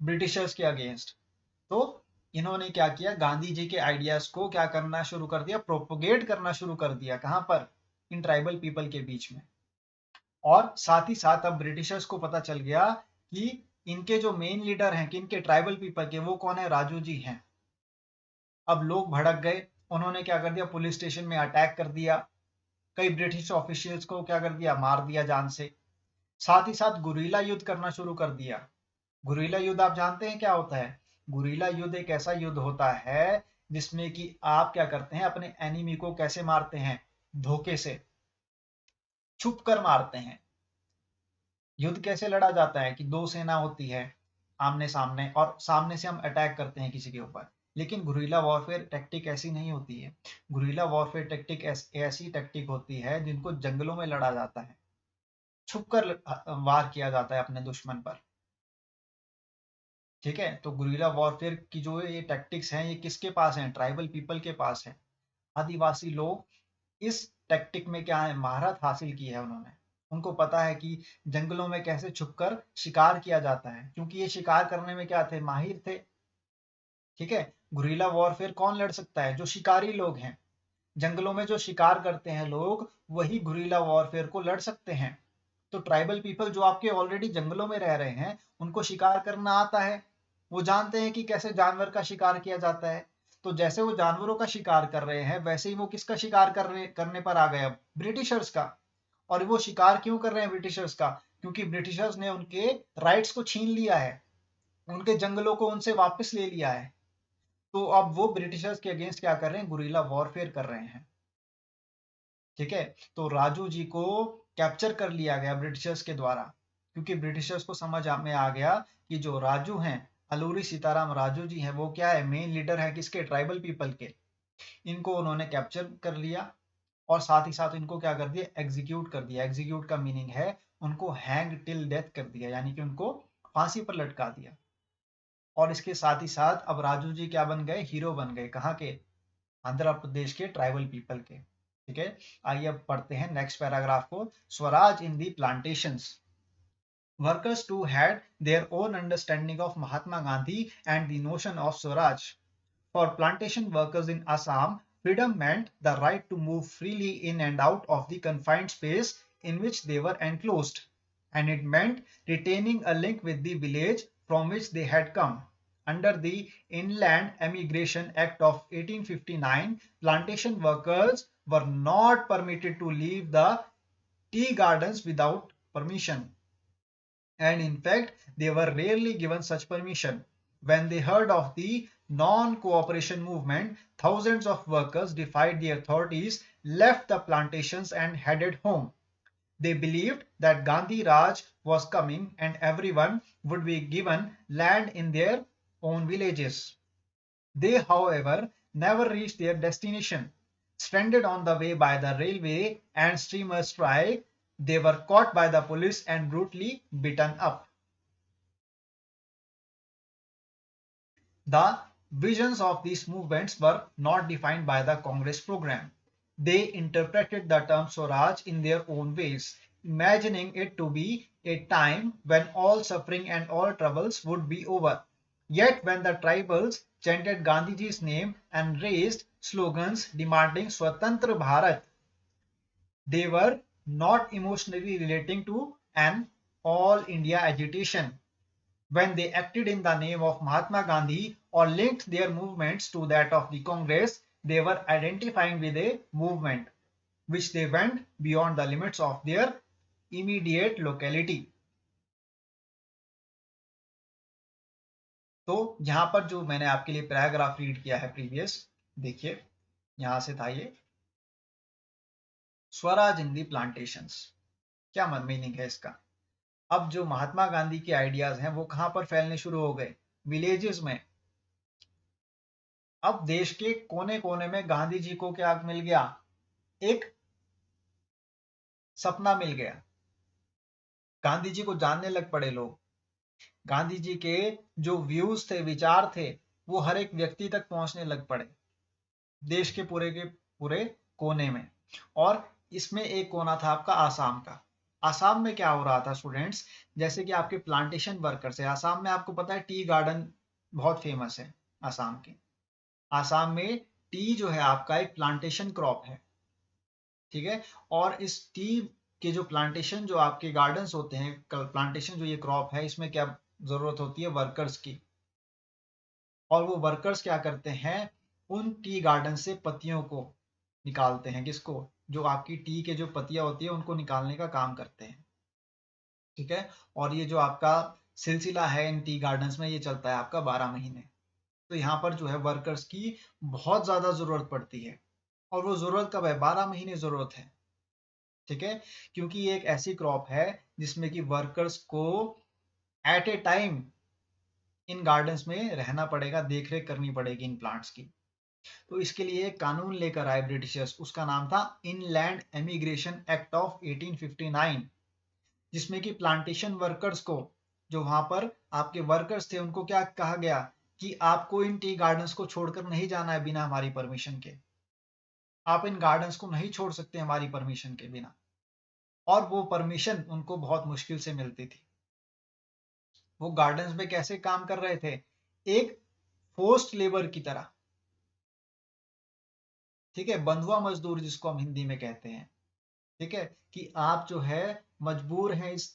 ब्रिटिशर्स के अगेंस्ट। तो इन्होंने क्या किया, गांधी जी के आइडियाज को क्या करना शुरू कर दिया, प्रोपोगेट करना शुरू कर दिया। कहां पर, इन ट्राइबल पीपल के बीच में। और साथ ही साथ अब ब्रिटिशर्स को पता चल गया कि इनके जो मेन लीडर हैं, कि इनके ट्राइबल पीपल के, वो कौन है, राजू जी हैं। अब लोग भड़क गए, उन्होंने क्या कर दिया, पुलिस स्टेशन में अटैक कर दिया, कई ब्रिटिश ऑफिशियल्स को क्या कर दिया, मार दिया जान से। साथ ही साथ गुरीला युद्ध करना शुरू कर दिया। गुरीला युद्ध आप जानते हैं क्या होता है, गुरीला युद्ध एक ऐसा युद्ध होता है जिसमें कि आप क्या करते हैं, अपने एनिमी को कैसे मारते हैं, धोखे से, छुप कर मारते हैं। युद्ध कैसे लड़ा जाता है कि दो सेना होती है आमने सामने, और सामने से हम अटैक करते हैं किसी के ऊपर। लेकिन गुरीला वॉरफेयर टैक्टिक ऐसी नहीं होती है। गुरीला वॉरफेयर टैक्टिक ऐसी टैक्टिक होती है जिनको जंगलों में लड़ा जाता है, छुप कर वार किया जाता है अपने दुश्मन पर। ठीक है, तो गुरीला वॉरफेयर की जो ये टैक्टिक्स हैं, ये किसके पास हैं, ट्राइबल पीपल के पास है। आदिवासी लोग इस टैक्टिक में क्या है, महारत हासिल की है उन्होंने। उनको पता है कि जंगलों में कैसे छुपकर शिकार किया जाता है, क्योंकि ये शिकार करने में क्या थे, माहिर थे। ठीक है, गुरीला वॉरफेयर कौन लड़ सकता है, जो शिकारी लोग हैं। जंगलों में जो शिकार करते हैं लोग, वही गुरीला वॉरफेयर को लड़ सकते हैं। तो ट्राइबल पीपल जो आपके ऑलरेडी जंगलों में रह रहे हैं, उनको शिकार करना आता है। वो जानते हैं कि कैसे जानवर का शिकार किया जाता है। तो जैसे वो जानवरों का शिकार कर रहे हैं, वैसे ही वो किसका शिकार करने पर आ गए, अब ब्रिटिशर्स का। और वो शिकार क्यों कर रहे हैं ब्रिटिशर्स का, क्योंकि ब्रिटिशर्स ने उनके राइट्स को छीन लिया है, उनके जंगलों को उनसे वापस ले लिया है। तो अब वो ब्रिटिशर्स के अगेंस्ट क्या कर रहे हैं, गुरीला वॉरफेयर कर रहे हैं। ठीक है, तो राजू जी को कैप्चर कर लिया गया ब्रिटिशर्स के द्वारा, क्योंकि ब्रिटिशर्स को समझ में आ गया कि जो राजू हैं, अल्लूरी सीताराम राजू जी हैं, वो क्या है, मेन लीडर है किसके, ट्राइबल पीपल के। इनको उन्होंने कैप्चर कर लिया और साथ ही साथ इनको क्या कर दिया, एग्जीक्यूट कर दिया। एग्जीक्यूट का मीनिंग है उनको हैंग टिल डेथ कर दिया, यानी कि उनको फांसी पर लटका दिया। और इसके साथ ही साथ अब राजू जी क्या बन गए, हीरो बन गए, कहाँ के, आंध्र प्रदेश के ट्राइबल पीपल के। ठीक है, आइए अब पढ़ते हैं नेक्स्ट पैराग्राफ को। स्वराज इन दी plantations. Workers too had their own understanding of Mahatma Gandhi and the notion of Swaraj. For plantation workers in Assam, freedom meant the right to move freely in and out of the confined space in which they were enclosed, and it meant retaining a link with the village from which they had come. Under the Inland Emigration Act of 1859, plantation workers were not permitted to leave the tea gardens without permission, and in fact they were rarely given such permission. When they heard of the non-cooperation movement, thousands of workers defied the authorities, left the plantations and headed home. They believed that Gandhi Raj was coming and everyone would be given land in their own villages. They, however, never reached their destination. Stranded on the way by the railway and steamer strike, they were caught by the police and brutally beaten up. The visions of these movements were not defined by the Congress program. They interpreted the term Swaraj in their own ways, imagining it to be a time when all suffering and all troubles would be over. Yet when the tribals chanted Gandhiji's name and raised slogans demanding Swatantra Bharat, they were not emotionally relating to an all India agitation. When they acted in the name of Mahatma Gandhi or linked their movements to that of the Congress, they were identifying with a movement which they went beyond the limits of their immediate locality. तो यहाँ पर जो मैंने आपके लिए paragraph read किया है previous, देखिए यहाँ से था ये, स्वराज इन दी प्लांटेशंस, क्या मीनिंग है इसका। अब जो महात्मा गांधी के आइडियाज हैं वो कहां पर फैलने शुरू हो गए, विलेजेस में। अब देश के कोने कोने में गांधी जी को क्या मिल गया, एक सपना मिल गया। गांधी जी को जानने लग पड़े लोग, गांधी जी के जो व्यूज थे, विचार थे, वो हर एक व्यक्ति तक पहुंचने लग पड़े, देश के पूरे कोने में। और इसमें एक कोना था आपका आसाम का। आसाम में क्या हो रहा था स्टूडेंट्स, जैसे कि आपके प्लांटेशन वर्कर्स है, आसाम में आपको पता है टी गार्डन बहुत फेमस है आसाम के। आसाम में टी जो है आपका एक प्लांटेशन क्रॉप है, ठीक है। और इस टी के जो प्लांटेशन, जो आपके गार्डन्स होते हैं, प्लांटेशन जो ये क्रॉप है, इसमें क्या जरूरत होती है, वर्कर्स की। और वो वर्कर्स क्या करते हैं, उन टी गार्डन से पत्तियों को निकालते हैं, किसको, जो आपकी टी के जो पत्तियां होती है उनको निकालने का काम करते हैं, ठीक है। और ये जो आपका सिलसिला है इन टी गार्डन्स में, ये चलता है आपका 12 महीने। तो यहाँ पर जो है वर्कर्स की बहुत ज्यादा जरूरत पड़ती है, और वो जरूरत कब है, 12 महीने जरूरत है, ठीक है। क्योंकि ये एक ऐसी क्रॉप है जिसमें कि वर्कर्स को at a time in gardens में रहना पड़ेगा, देखरेख करनी पड़ेगी इन प्लांट्स की। तो इसके लिए एक कानून लेकर आए ब्रिटिशर्स, उसका नाम था इनलैंड एमिग्रेशन एक्ट ऑफ 1859, जिसमें कि प्लांटेशन वर्कर्स को, जो वहां पर आपके वर्कर्स थे, उनको क्या कहा गया कि आपको इन टी गार्डन्स को छोड़कर नहीं जाना है बिना हमारी परमिशन के, आप इन गार्डन्स को नहीं छोड़ सकते हमारी परमिशन के बिना। और वो परमिशन उनको बहुत मुश्किल से मिलती थी। वो गार्डन्स में कैसे काम कर रहे थे, एक फोर्स्ड लेबर की तरह, ठीक है, बंधुआ मजदूर जिसको हम हिंदी में कहते हैं, ठीक है, कि आप जो है मजबूर हैं इस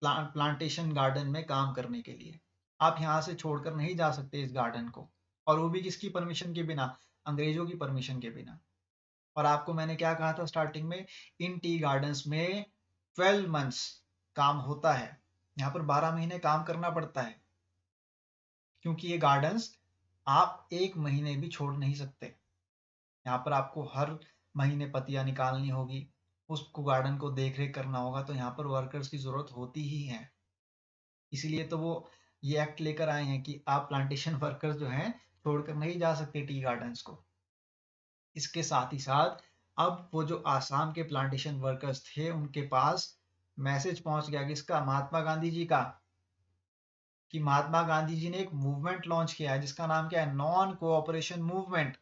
प्लांटेशन गार्डन में काम करने के लिए, आप यहाँ से छोड़कर नहीं जा सकते इस गार्डन को, और वो भी किसकी परमिशन के बिना, अंग्रेजों की परमिशन के बिना। और आपको मैंने क्या कहा था स्टार्टिंग में, इन टी गार्डन्स में 12 मंथ्स काम होता है, यहाँ पर 12 महीने काम करना पड़ता है, क्योंकि ये गार्डन्स आप एक महीने भी छोड़ नहीं सकते। यहाँ पर आपको हर महीने पत्तियां निकालनी होगी, उसको गार्डन को देख रेख करना होगा, तो यहाँ पर वर्कर्स की जरूरत होती ही है। इसीलिए तो वो ये एक्ट लेकर आए हैं कि आप प्लांटेशन वर्कर्स जो हैं छोड़कर नहीं जा सकते टी गार्डन्स को। इसके साथ ही साथ अब वो जो आसाम के प्लांटेशन वर्कर्स थे, उनके पास मैसेज पहुंच गया किसका, महात्मा गांधी जी का, कि महात्मा गांधी जी ने एक मूवमेंट लॉन्च किया है जिसका नाम क्या है, नॉन कोऑपरेशन मूवमेंट।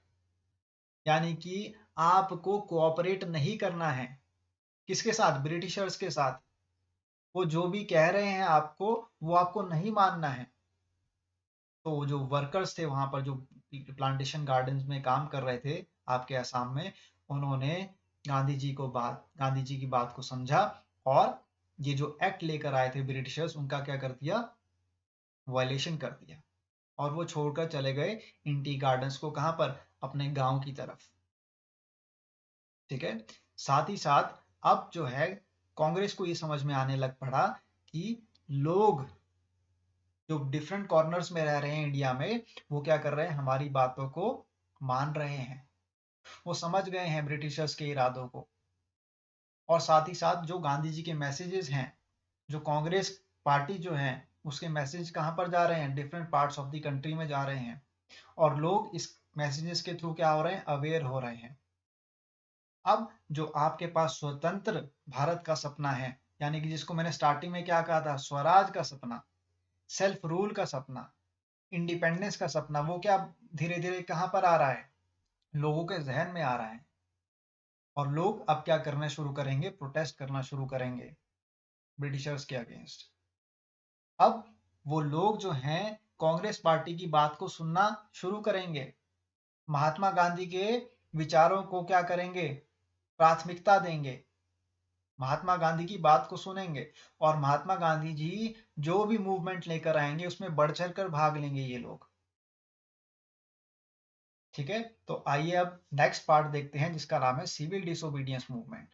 यानी कि आपको कोऑपरेट नहीं करना है, किसके साथ, ब्रिटिशर्स के साथ। वो जो भी कह रहे हैं आपको, वो आपको नहीं मानना है। तो जो वर्कर्स थे वहां पर, जो प्लांटेशन गार्डन्स में काम कर रहे थे आपके असम में, उन्होंने गांधी जी की बात को समझा, और ये जो एक्ट लेकर आए थे ब्रिटिशर्स, उनका क्या कर दिया, वायलेशन कर दिया। और वो छोड़कर चले गए इन टी गार्डन्स को, कहां पर, अपने गांव की तरफ। ठीक है। साथ ही साथ अब जो है कांग्रेस को ये समझ में आने लग पड़ा कि लोग जो डिफरेंट कॉर्नर्स में रह रहे हैं इंडिया में, वो क्या कर रहे हैं, हमारी बातों को मान रहे हैं। वो समझ गए हैं ब्रिटिशर्स के इरादों को। और साथ ही साथ जो गांधी जी के मैसेजेस हैं, जो कांग्रेस पार्टी जो है, उसके मैसेज कहाँ पर जा रहे हैं, different parts of the country में जा रहे हैं। और लोग इस मैसेजेस के थ्रू क्या हो रहे हैं, अवेयर हो रहे हैं। अब जो आपके पास स्वतंत्र भारत का सपना है, यानी कि जिसको मैंने स्टार्टिंग में क्या कहा था, स्वराज का सपना, सेल्फ रूल का सपना, इंडिपेंडेंस का सपना, वो क्या धीरे धीरे कहां पर आ रहा है, लोगों के जहन में आ रहा है। और लोग अब क्या करना शुरू करेंगे, प्रोटेस्ट करना शुरू करेंगे ब्रिटिशर्स के अगेंस्ट। अब वो लोग जो हैं कांग्रेस पार्टी की बात को सुनना शुरू करेंगे, महात्मा गांधी के विचारों को क्या करेंगे, प्राथमिकता देंगे, महात्मा गांधी की बात को सुनेंगे। और महात्मा गांधी जी जो भी मूवमेंट लेकर आएंगे उसमें बढ़ चढ़ कर भाग लेंगे ये लोग। ठीक है। तो आइए अब नेक्स्ट पार्ट देखते हैं जिसका नाम है सिविल डिसोबीडियंस मूवमेंट।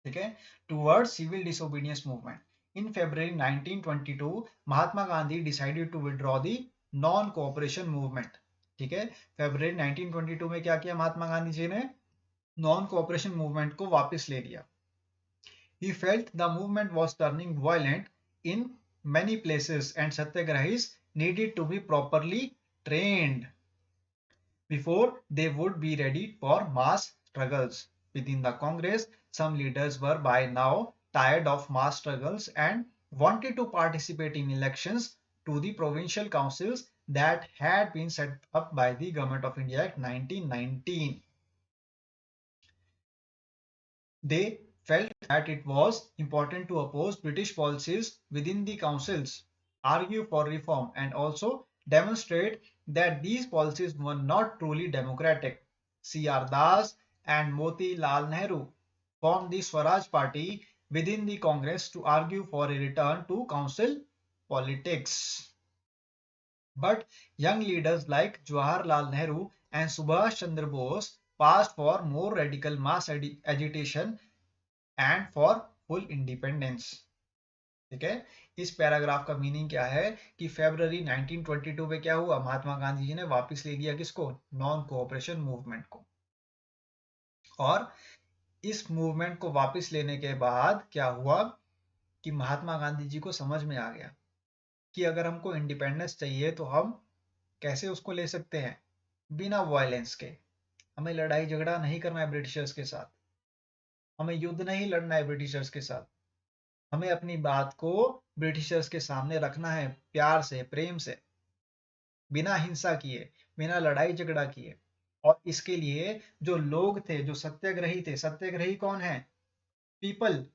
ठीक है। Towards civil disobedience movement in February 1922 Mahatma Gandhi decided to withdraw the non cooperation movement. ठीक है। फरवरी 1922 में क्या किया महात्मा गांधी जी ने, नॉन कोऑपरेशन मूवमेंट को वापस ले लिया। He felt the movement was turning violent in many places and satyagrahis needed to be properly trained before they would be ready for mass struggles. Within the Congress, some leaders were by now tired of mass struggles and wanted to participate in elections to the provincial councils that had been set up by the Government of India Act 1919. They felt that it was important to oppose British policies within the councils, argue for reform, and also demonstrate that these policies were not truly democratic. C.R. Das and Moti Lal Nehru formed the Swaraj Party within the Congress to argue for a return to council politics. But young leaders like Jawaharlal Nehru and Subhash Chandra Bose passed for more radical mass agitation and for full independence. ठीक है। इस paragraph का meaning क्या है कि फरवरी 1922 में क्या हुआ, महात्मा गांधी जी ने वापस ले लिया किसको, नॉन कोऑपरेशन मूवमेंट को। और इस मूवमेंट को वापस लेने के बाद क्या हुआ कि महात्मा गांधी जी को समझ में आ गया कि अगर हमको इंडिपेंडेंस चाहिए तो हम कैसे उसको ले सकते हैं, बिना वायलेंस के। हमें लड़ाई झगड़ा नहीं करना है ब्रिटिशर्स के साथ, हमें युद्ध नहीं लड़ना है ब्रिटिशर्स के साथ, हमें अपनी बात को ब्रिटिशर्स के सामने रखना है, प्यार से, प्रेम से, बिना हिंसा किए, बिना लड़ाई झगड़ा किए। और इसके लिए जो लोग थे, जो सत्याग्रही थे, सत्याग्रही कौन है, people,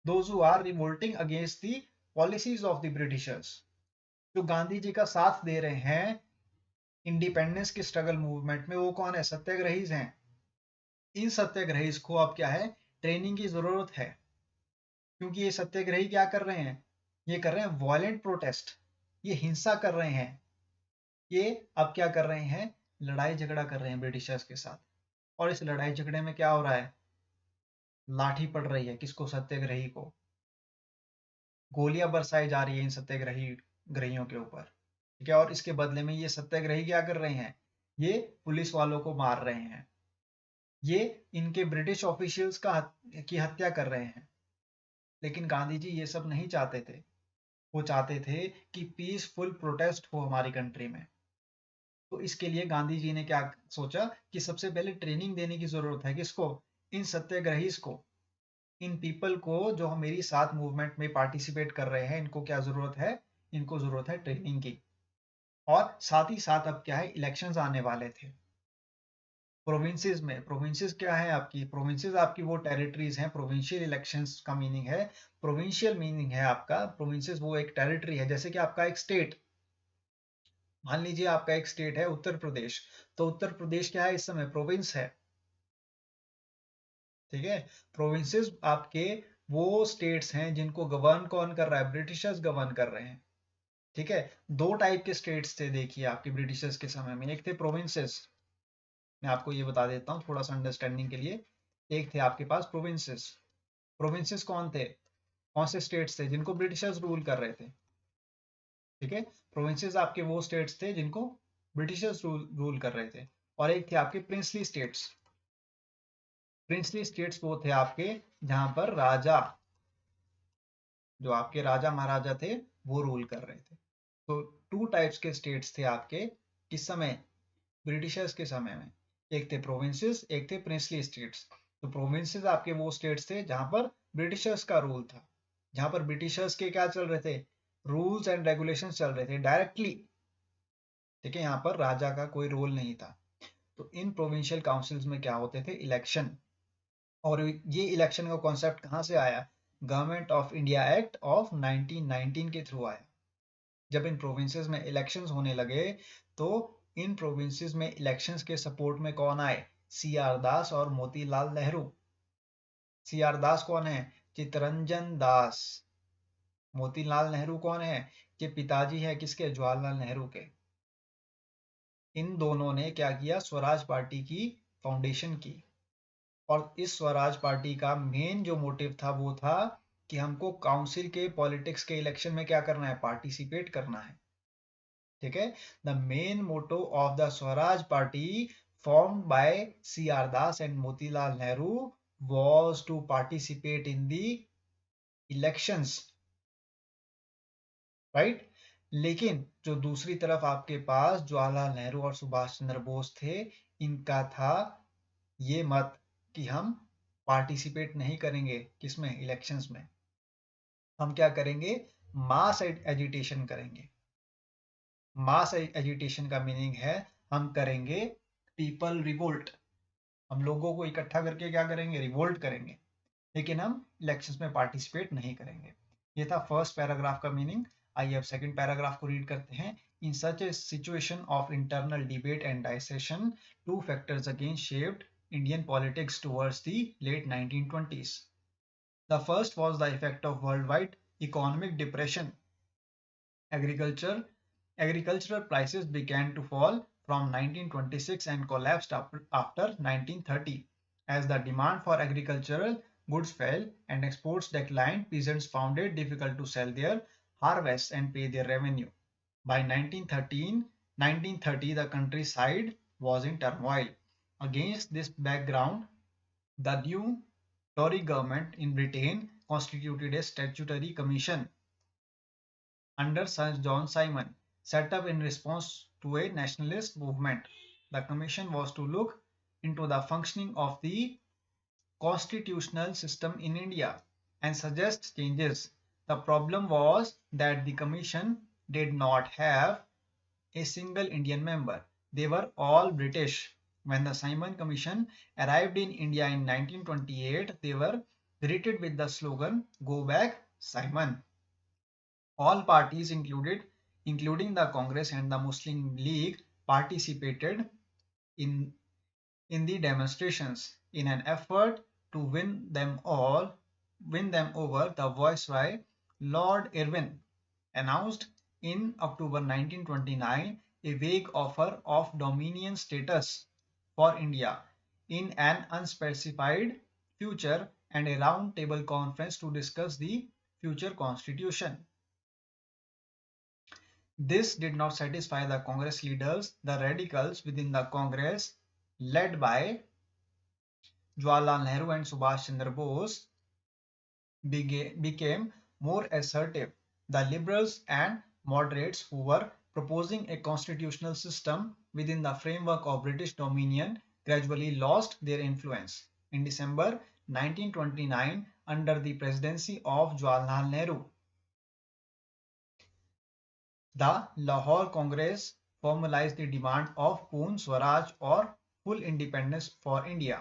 those who are revolting against the policies of the Britishers, जो गांधी जी का साथ दे रहे हैं इंडिपेंडेंस के स्ट्रगल मूवमेंट में, वो कौन है, सत्याग्रही हैं। इन सत्याग्रही को अब क्या है, ट्रेनिंग की जरूरत है। क्योंकि ये सत्याग्रही क्या कर रहे हैं, ये कर रहे हैं वॉयलेंट प्रोटेस्ट, ये हिंसा कर रहे हैं, ये अब क्या कर रहे हैं, लड़ाई झगड़ा कर रहे हैं ब्रिटिशर्स के साथ। और इस लड़ाई झगड़े में क्या हो रहा है, लाठी पड़ रही है किसको, सत्याग्रही को, गोलियां बरसाई जा रही है इन ग्रहियों के ऊपर। ठीक है। और इसके बदले में ये सत्याग्रही क्या कर रहे हैं, ये पुलिस वालों को मार रहे हैं, ये इनके ब्रिटिश ऑफिशियल्स की हत्या कर रहे हैं। लेकिन गांधी जी ये सब नहीं चाहते थे। वो चाहते थे कि पीसफुल प्रोटेस्ट हो हमारी कंट्री में। तो इसके लिए गांधी जी ने क्या सोचा कि सबसे पहले ट्रेनिंग देने की जरूरत है किसको, इन सत्याग्रही को, इन पीपल को जो मेरी साथ मूवमेंट में पार्टिसिपेट कर रहे हैं, इनको क्या जरूरत है, इनको जरूरत है ट्रेनिंग की। और साथ ही साथ अब क्या है, इलेक्शंस आने वाले थे प्रोविंसेस में। प्रोविंसेस क्या है आपकी, प्रोविंसेस आपकी वो टेरिटरीज हैं। प्रोविंशियल इलेक्शंस का मीनिंग है, प्रोविंशियल मीनिंग है आपका, प्रोविंसेस वो एक टेरिटरी है। जैसे कि आपका एक स्टेट, मान लीजिए आपका एक स्टेट है उत्तर प्रदेश, तो उत्तर प्रदेश क्या है इस समय, प्रोविंस है। ठीक है, प्रोविंसेस आपके वो स्टेट्स हैं जिनको गवर्न कौन कर रहा है, ब्रिटिशर्स गवर्न कर रहे हैं। ठीक है, दो टाइप के स्टेट्स थे देखिए आपके ब्रिटिशर्स के समय में, एक थे प्रोविंसेस, मैं आपको ये बता देता हूँ थोड़ा सा अंडरस्टैंडिंग के लिए। एक थे आपके पास प्रोविंसेस। प्रोविंसेस कौन थे, कौन से स्टेट्स थे जिनको ब्रिटिशर्स रूल कर रहे थे। ठीक है, प्रोविंसेस आपके वो स्टेट्स थे जिनको ब्रिटिशर्स रूल कर रहे थे। और एक थे आपके प्रिंसली स्टेट्स। प्रिंसली स्टेट्स वो थे आपके जहां पर राजा, जो आपके राजा महाराजा थे वो रूल कर रहे थे। तो टू टाइप्स के स्टेट्स थे आपके किस समय, ब्रिटिशर्स के समय में। एक थे प्रोविंसेस, एक थे प्रिंसली स्टेट्स। तो प्रोविंसेस आपके वो स्टेट्स थे जहां पर ब्रिटिशर्स का रूल था, जहां पर ब्रिटिशर्स के क्या चल रहे थे, रूल्स एंड रेगुलेशंस चल रहे थे डायरेक्टली। ठीक है, यहाँ पर राजा का कोई रोल नहीं था। तो इन प्रोविंशियल काउंसिल्स में क्या होते थे, इलेक्शन। और ये इलेक्शन का कॉन्सेप्ट कहाँ से आया, government of India act of 1919 के थ्रू आया। जब इन प्रोविंसेस में इलेक्शंस होने लगे तो इन प्रोविंसेस में इलेक्शंस के सपोर्ट में कौन आए, सी आर दास और मोतीलाल नेहरू। सी आर दास कौन है, चित्तरंजन दास। मोतीलाल नेहरू कौन है, ये पिताजी है किसके, जवाहरलाल नेहरू के। इन दोनों ने क्या किया, स्वराज पार्टी की फाउंडेशन की। और इस स्वराज पार्टी का मेन जो मोटिव था वो था कि हमको काउंसिल के पॉलिटिक्स के इलेक्शन में क्या करना है, पार्टिसिपेट करना है। ठीक है, the main motto of the Swaraj Party formed by C.R. Das and Motilal Nehru was to participate in the elections, right? लेकिन जो दूसरी तरफ आपके पास जवाहरलाल नेहरू और सुभाष चंद्र बोस थे, इनका था ये मत कि हम पार्टिसिपेट नहीं करेंगे किसमें, इलेक्शंस में। हम क्या करेंगे, मास एजिटेशन करेंगे। मास एजिटेशन का मीनिंग है हम करेंगे पीपल रिवोल्ट। हम लोगों को इकट्ठा करके क्या करेंगे, रिवोल्ट करेंगे, लेकिन हम इलेक्शंस में पार्टिसिपेट नहीं करेंगे। ये था फर्स्ट पैराग्राफ का मीनिंग। आइए अब सेकंड पैराग्राफ को रीड करते हैं। In such a situation of internal debate and dissension, two factors again shaped Indian politics towards the late 1920s. The first was the effect of worldwide economic depression. Agriculture, agricultural prices began to fall from 1926 and collapsed after 1930. As the demand for agricultural goods fell and exports declined, peasants found it difficult to sell their harvests and pay their revenue. By 1930, the countryside was in turmoil. Against this background, the new Tory government in Britain constituted a statutory commission under Sir John Simon, set up in response to a nationalist movement. The commission was to look into the functioning of the constitutional system in India and suggest changes. The problem was that the commission did not have a single Indian member. They were all British. When the Simon Commission arrived in India in 1928, they were greeted with the slogan, "Go back, Simon." All parties including the Congress and the Muslim League, participated in, in the demonstrations. In an effort to win them over, the Viceroy, Lord Irwin, announced in October 1929 a vague offer of dominion status for India in an unspecified future and a round table conference to discuss the future constitution. This did not satisfy the Congress leaders. The radicals within the Congress, led by Jawaharlal Nehru and Subhash Chandra Bose, became more assertive. The liberals and moderates who were proposing a constitutional system within the framework of British dominion gradually lost their influence. In December 1929, under the presidency of Jawaharlal Nehru, The Lahore Congress formalized the demand of Poon Swaraj or full independence for India.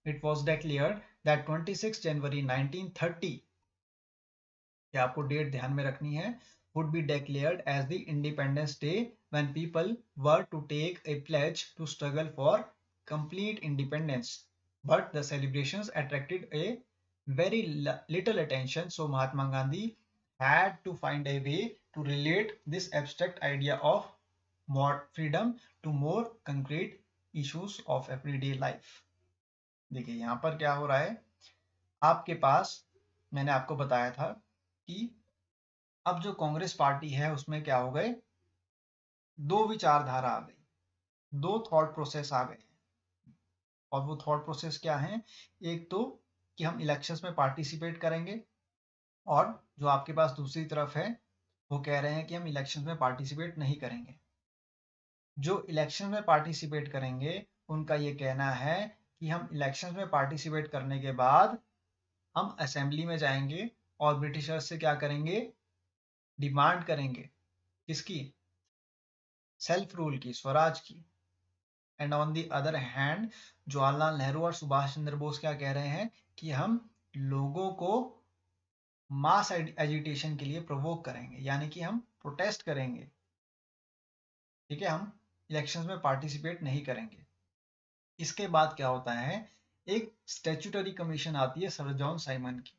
It was declared that 26 January 1930, ये आपको date ध्यान में रखनी है, would be declared as the Independence Day when people were to take a pledge to struggle for complete independence. But the celebrations attracted a very little attention, so Mahatma Gandhi had to find a way to relate this abstract idea of more freedom to more concrete issues of everyday life. देखिए यहाँ पर क्या हो रहा है, आपके पास मैंने आपको बताया था कि अब जो कांग्रेस पार्टी है उसमें क्या हो गए, दो विचारधारा आ गई, दो थॉट प्रोसेस आ गए। और वो थॉट प्रोसेस क्या है, एक तो कि हम इलेक्शंस में पार्टिसिपेट करेंगे, और जो आपके पास दूसरी तरफ है वो कह रहे हैं कि हम इलेक्शंस में पार्टिसिपेट नहीं करेंगे। जो इलेक्शन में पार्टिसिपेट करेंगे उनका ये कहना है कि हम इलेक्शंस में पार्टिसिपेट करने के बाद हम असेंबली में जाएंगे और ब्रिटिशर्स से क्या करेंगे, डिमांड करेंगे, किसकी, सेल्फ रूल की, स्वराज की। And on the other hand Jawaharlal Nehru और सुभाष चंद्र बोस क्या कह रहे हैं कि हम लोगों को मास एजिटेशन के लिए प्रोवोक करेंगे, यानी कि हम प्रोटेस्ट करेंगे, ठीक है, हम इलेक्शंस में पार्टिसिपेट नहीं करेंगे। इसके बाद क्या होता है, एक स्टैट्यूटरी कमीशन आती है सर जॉन साइमन की,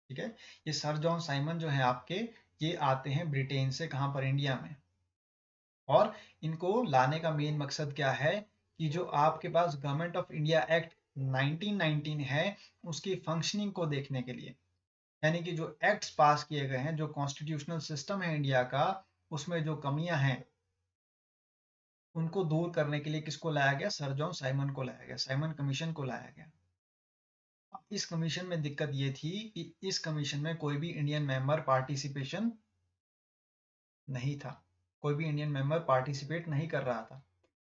ठीक है। ये सर जॉन साइमन जो है आपके, ये आते हैं ब्रिटेन से, कहां पर, इंडिया में। और इनको लाने का मेन मकसद क्या है कि जो आपके पास गवर्नमेंट ऑफ इंडिया एक्ट 1919 है उसकी फंक्शनिंग को देखने के लिए, यानी कि जो एक्ट्स पास किए गए हैं, जो कॉन्स्टिट्यूशनल सिस्टम है इंडिया का, उसमें जो कमियां हैं उनको दूर करने के लिए किसको लाया गया, सर जॉन साइमन को लाया गया, साइमन कमीशन को लाया गया। इस कमीशन में दिक्कत ये थी कि इस कमीशन में कोई भी इंडियन मेंबर पार्टिसिपेशन नहीं था, कोई भी इंडियन मेंबर पार्टिसिपेट नहीं कर रहा था,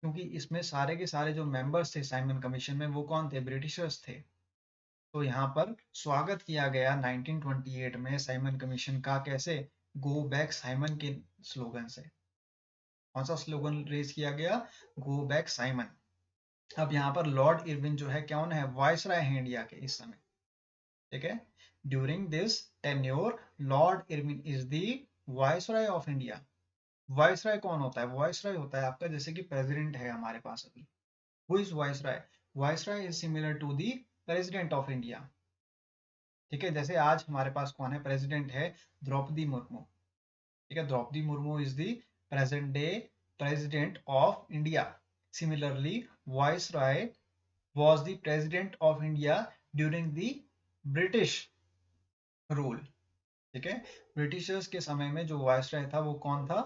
क्योंकि इसमें सारे के सारे जो मेंबर्स थे साइमन कमीशन में वो कौन थे, ब्रिटिशर्स थे। तो यहाँ पर स्वागत किया गया 1928 में साइमन कमीशन का, कैसे, गो बैक साइमन के स्लोगन से। कौन सा स्लोगन रेज किया गया, गो बैक साइमन। अब यहाँ पर लॉर्ड इरविन जो है कौन है, वायसराय है इंडिया के इस समय, ठीक है। During this tenure Lord Irwin is the viceroy of India. Viceroy कौन होता है, वायसराय होता है आपका, जैसे कि प्रेसिडेंट है हमारे पास अभी, who is viceroy, viceroy is similar to the president of India, ठीक है। जैसे आज हमारे पास कौन है, प्रेसिडेंट है द्रौपदी मुर्मू, ठीक है, Droupadi Murmu is the present day president of India. Similarly viceroy was the president of India during the British rule, ठीक है। ब्रिटिशर्स के समय में जो वायसराय था वो कौन था,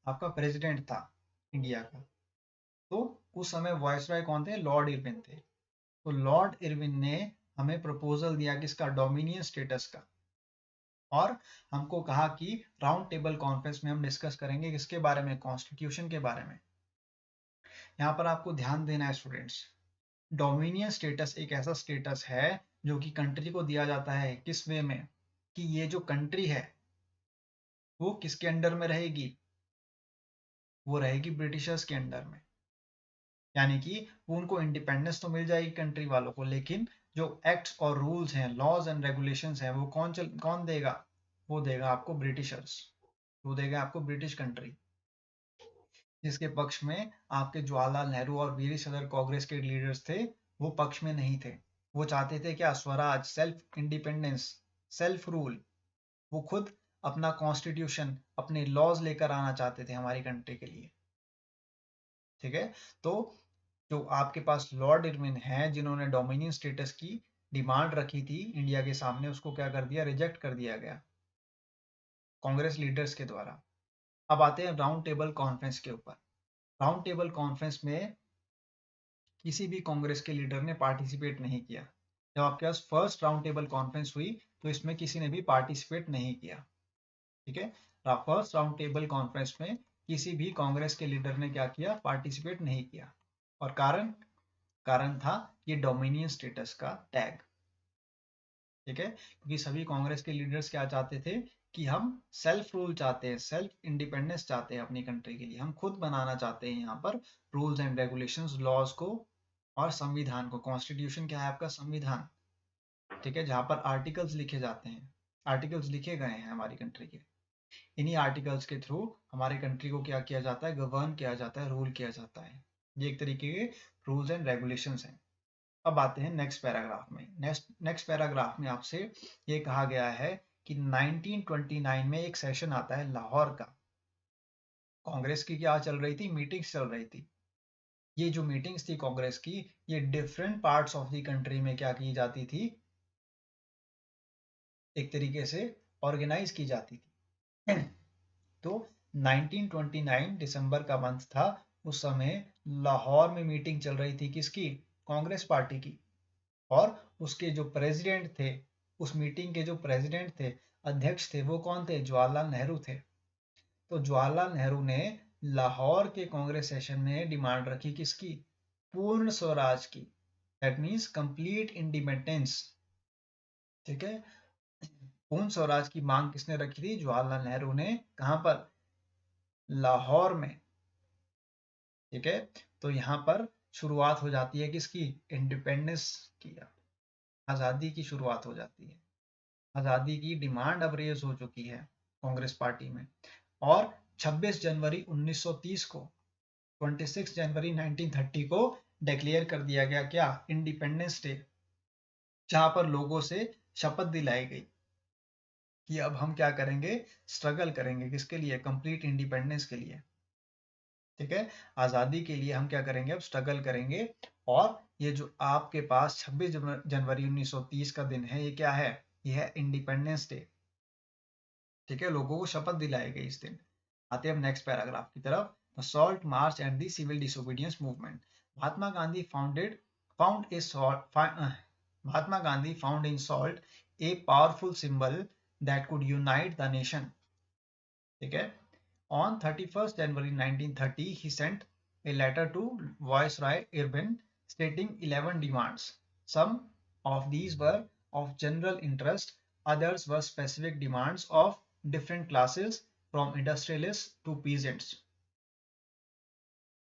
आपका प्रेसिडेंट था इंडिया का। तो उस समय वायसराय कौन थे, लॉर्ड इरविन थे। तो लॉर्ड इरविन ने हमें प्रपोजल दिया किसका, डोमिनियन स्टेटस का, और हमको कहा कि राउंड टेबल कॉन्फ्रेंस में हम डिस्कस करेंगे किसके बारे में, कॉन्स्टिट्यूशन के बारे में। यहाँ पर आपको ध्यान देना है स्टूडेंट्स, डोमिनियन स्टेटस एक ऐसा स्टेटस है जो कि कंट्री को दिया जाता है, किस वे में, कि ये जो कंट्री है वो किसके अंडर में रहेगी, वो रहेगी ब्रिटिशर्स के अंडर में। यानी कि उनको इंडिपेंडेंस तो मिल जाएगी कंट्री वालों को, लेकिन जो एक्ट्स और रूल्स हैं, लॉज एंड रेगुलेशंस हैं, वो कौन देगा, वो देगा आपको ब्रिटिशर्स, वो देगा आपको ब्रिटिश कंट्री। जिसके पक्ष में आपके जवाहरलाल नेहरू और वीर सदर कांग्रेस के लीडर्स थे, वो पक्ष में नहीं थे। वो चाहते थे क्या, Swaraj, self independence, self rule, वो खुद अपना कॉन्स्टिट्यूशन, अपने लॉज लेकर आना चाहते थे हमारी कंट्री के लिए, ठीक है। तो जो आपके पास लॉर्ड इरविन है जिन्होंने डोमिनियन स्टेटस की डिमांड रखी थी इंडिया के सामने, उसको क्या कर दिया, रिजेक्ट कर दिया गया कांग्रेस लीडर्स के द्वारा। अब आते हैं राउंड टेबल कॉन्फ्रेंस के ऊपर। राउंड टेबल कॉन्फ्रेंस में किसी भी कांग्रेस के लीडर ने पार्टिसिपेट नहीं किया। जब आपके पास फर्स्ट राउंड टेबल कॉन्फ्रेंस हुई तो इसमें किसी ने भी पार्टिसिपेट नहीं किया, ठीक है। फर्स्ट राउंड टेबल कॉन्फ्रेंस में किसी भी कांग्रेस के लीडर ने क्या किया, पार्टिसिपेट नहीं किया। और कारण था ये डोमिनियन स्टेटस का टैग, ठीक है। क्योंकि सभी कांग्रेस के लीडर्स क्या चाहते थे कि हम सेल्फ रूल चाहते हैं, सेल्फ इंडिपेंडेंस चाहते हैं अपनी कंट्री के लिए, हम खुद बनाना चाहते हैं यहाँ पर रूल्स एंड रेगुलेशंस, लॉज को और संविधान को। कॉन्स्टिट्यूशन क्या है आपका? संविधान, ठीक है, जहाँ पर आर्टिकल्स लिखे जाते हैं, आर्टिकल्स लिखे गए हैं हमारी कंट्री के। इन्हीं आर्टिकल्स के थ्रू हमारी कंट्री को क्या किया जाता है? गवर्न किया जाता है, रूल किया जाता है। ये एक तरीके के रूल्स एंड रेगुलेशंस हैं। अब आते हैं नेक्स्ट पैराग्राफ में। नेक्स्ट पैराग्राफ में आपसे ये कहा गया है कि 1929 में एक सेशन आता है लाहौर का। कांग्रेस की क्या चल रही थी? मीटिंग्स चल रही थी। ये जो मीटिंग्स थी कांग्रेस की, ये different parts of the country में क्या की जाती थी? एक तरीके से ऑर्गेनाइज की जाती थी। तो 1929 दिसंबर का मंथ था, उस समय लाहौर में मीटिंग चल रही थी, किसकी? कांग्रेस पार्टी की। और उसके जो प्रेसिडेंट थे, उस मीटिंग के जो प्रेसिडेंट थे, अध्यक्ष थे, वो कौन थे? जवाहरलाल नेहरू थे। तो जवाहरलाल नेहरू ने लाहौर के कांग्रेस सेशन में डिमांड रखी, किसकी? पूर्ण स्वराज की। दैट मीन्स कंप्लीट इंडिपेंडेंस, ठीक है। पूर्ण स्वराज की मांग किसने रखी थी? जवाहरलाल नेहरू ने। कहां पर? लाहौर में, ठीक है। तो यहाँ पर शुरुआत हो जाती है किसकी? इंडिपेंडेंस की, आज़ादी की शुरुआत हो जाती है। आज़ादी की डिमांड अब रेज हो चुकी है कांग्रेस पार्टी में। और 26 जनवरी 1930 को, 26 जनवरी 1930 को डिक्लेयर कर दिया गया क्या? इंडिपेंडेंस डे, जहां पर लोगों से शपथ दिलाई गई कि अब हम क्या करेंगे? स्ट्रगल करेंगे, किसके लिए? कंप्लीट इंडिपेंडेंस के लिए, ठीक है। आज़ादी के लिए हम क्या करेंगे? अब स्ट्रगल करेंगे। और ये जो आपके पास 26 जनवरी 1930 का दिन है, ये क्या है? ये है इंडिपेंडेंस डे, ठीक है। लोगों को शपथ दिलाई गई इस दिन। आते हैं हम नेक्स्ट पैराग्राफ की तरफ। The salt march and the civil disobedience movement. Mahatma Gandhi Mahatma Gandhi found in salt a powerful symbol that could unite the nation, ठीक है। On 31st January 1930, he sent a letter to Viceroy Irwin stating 11 demands. Some of these were of general interest, others were specific demands of different classes from industrialists to peasants.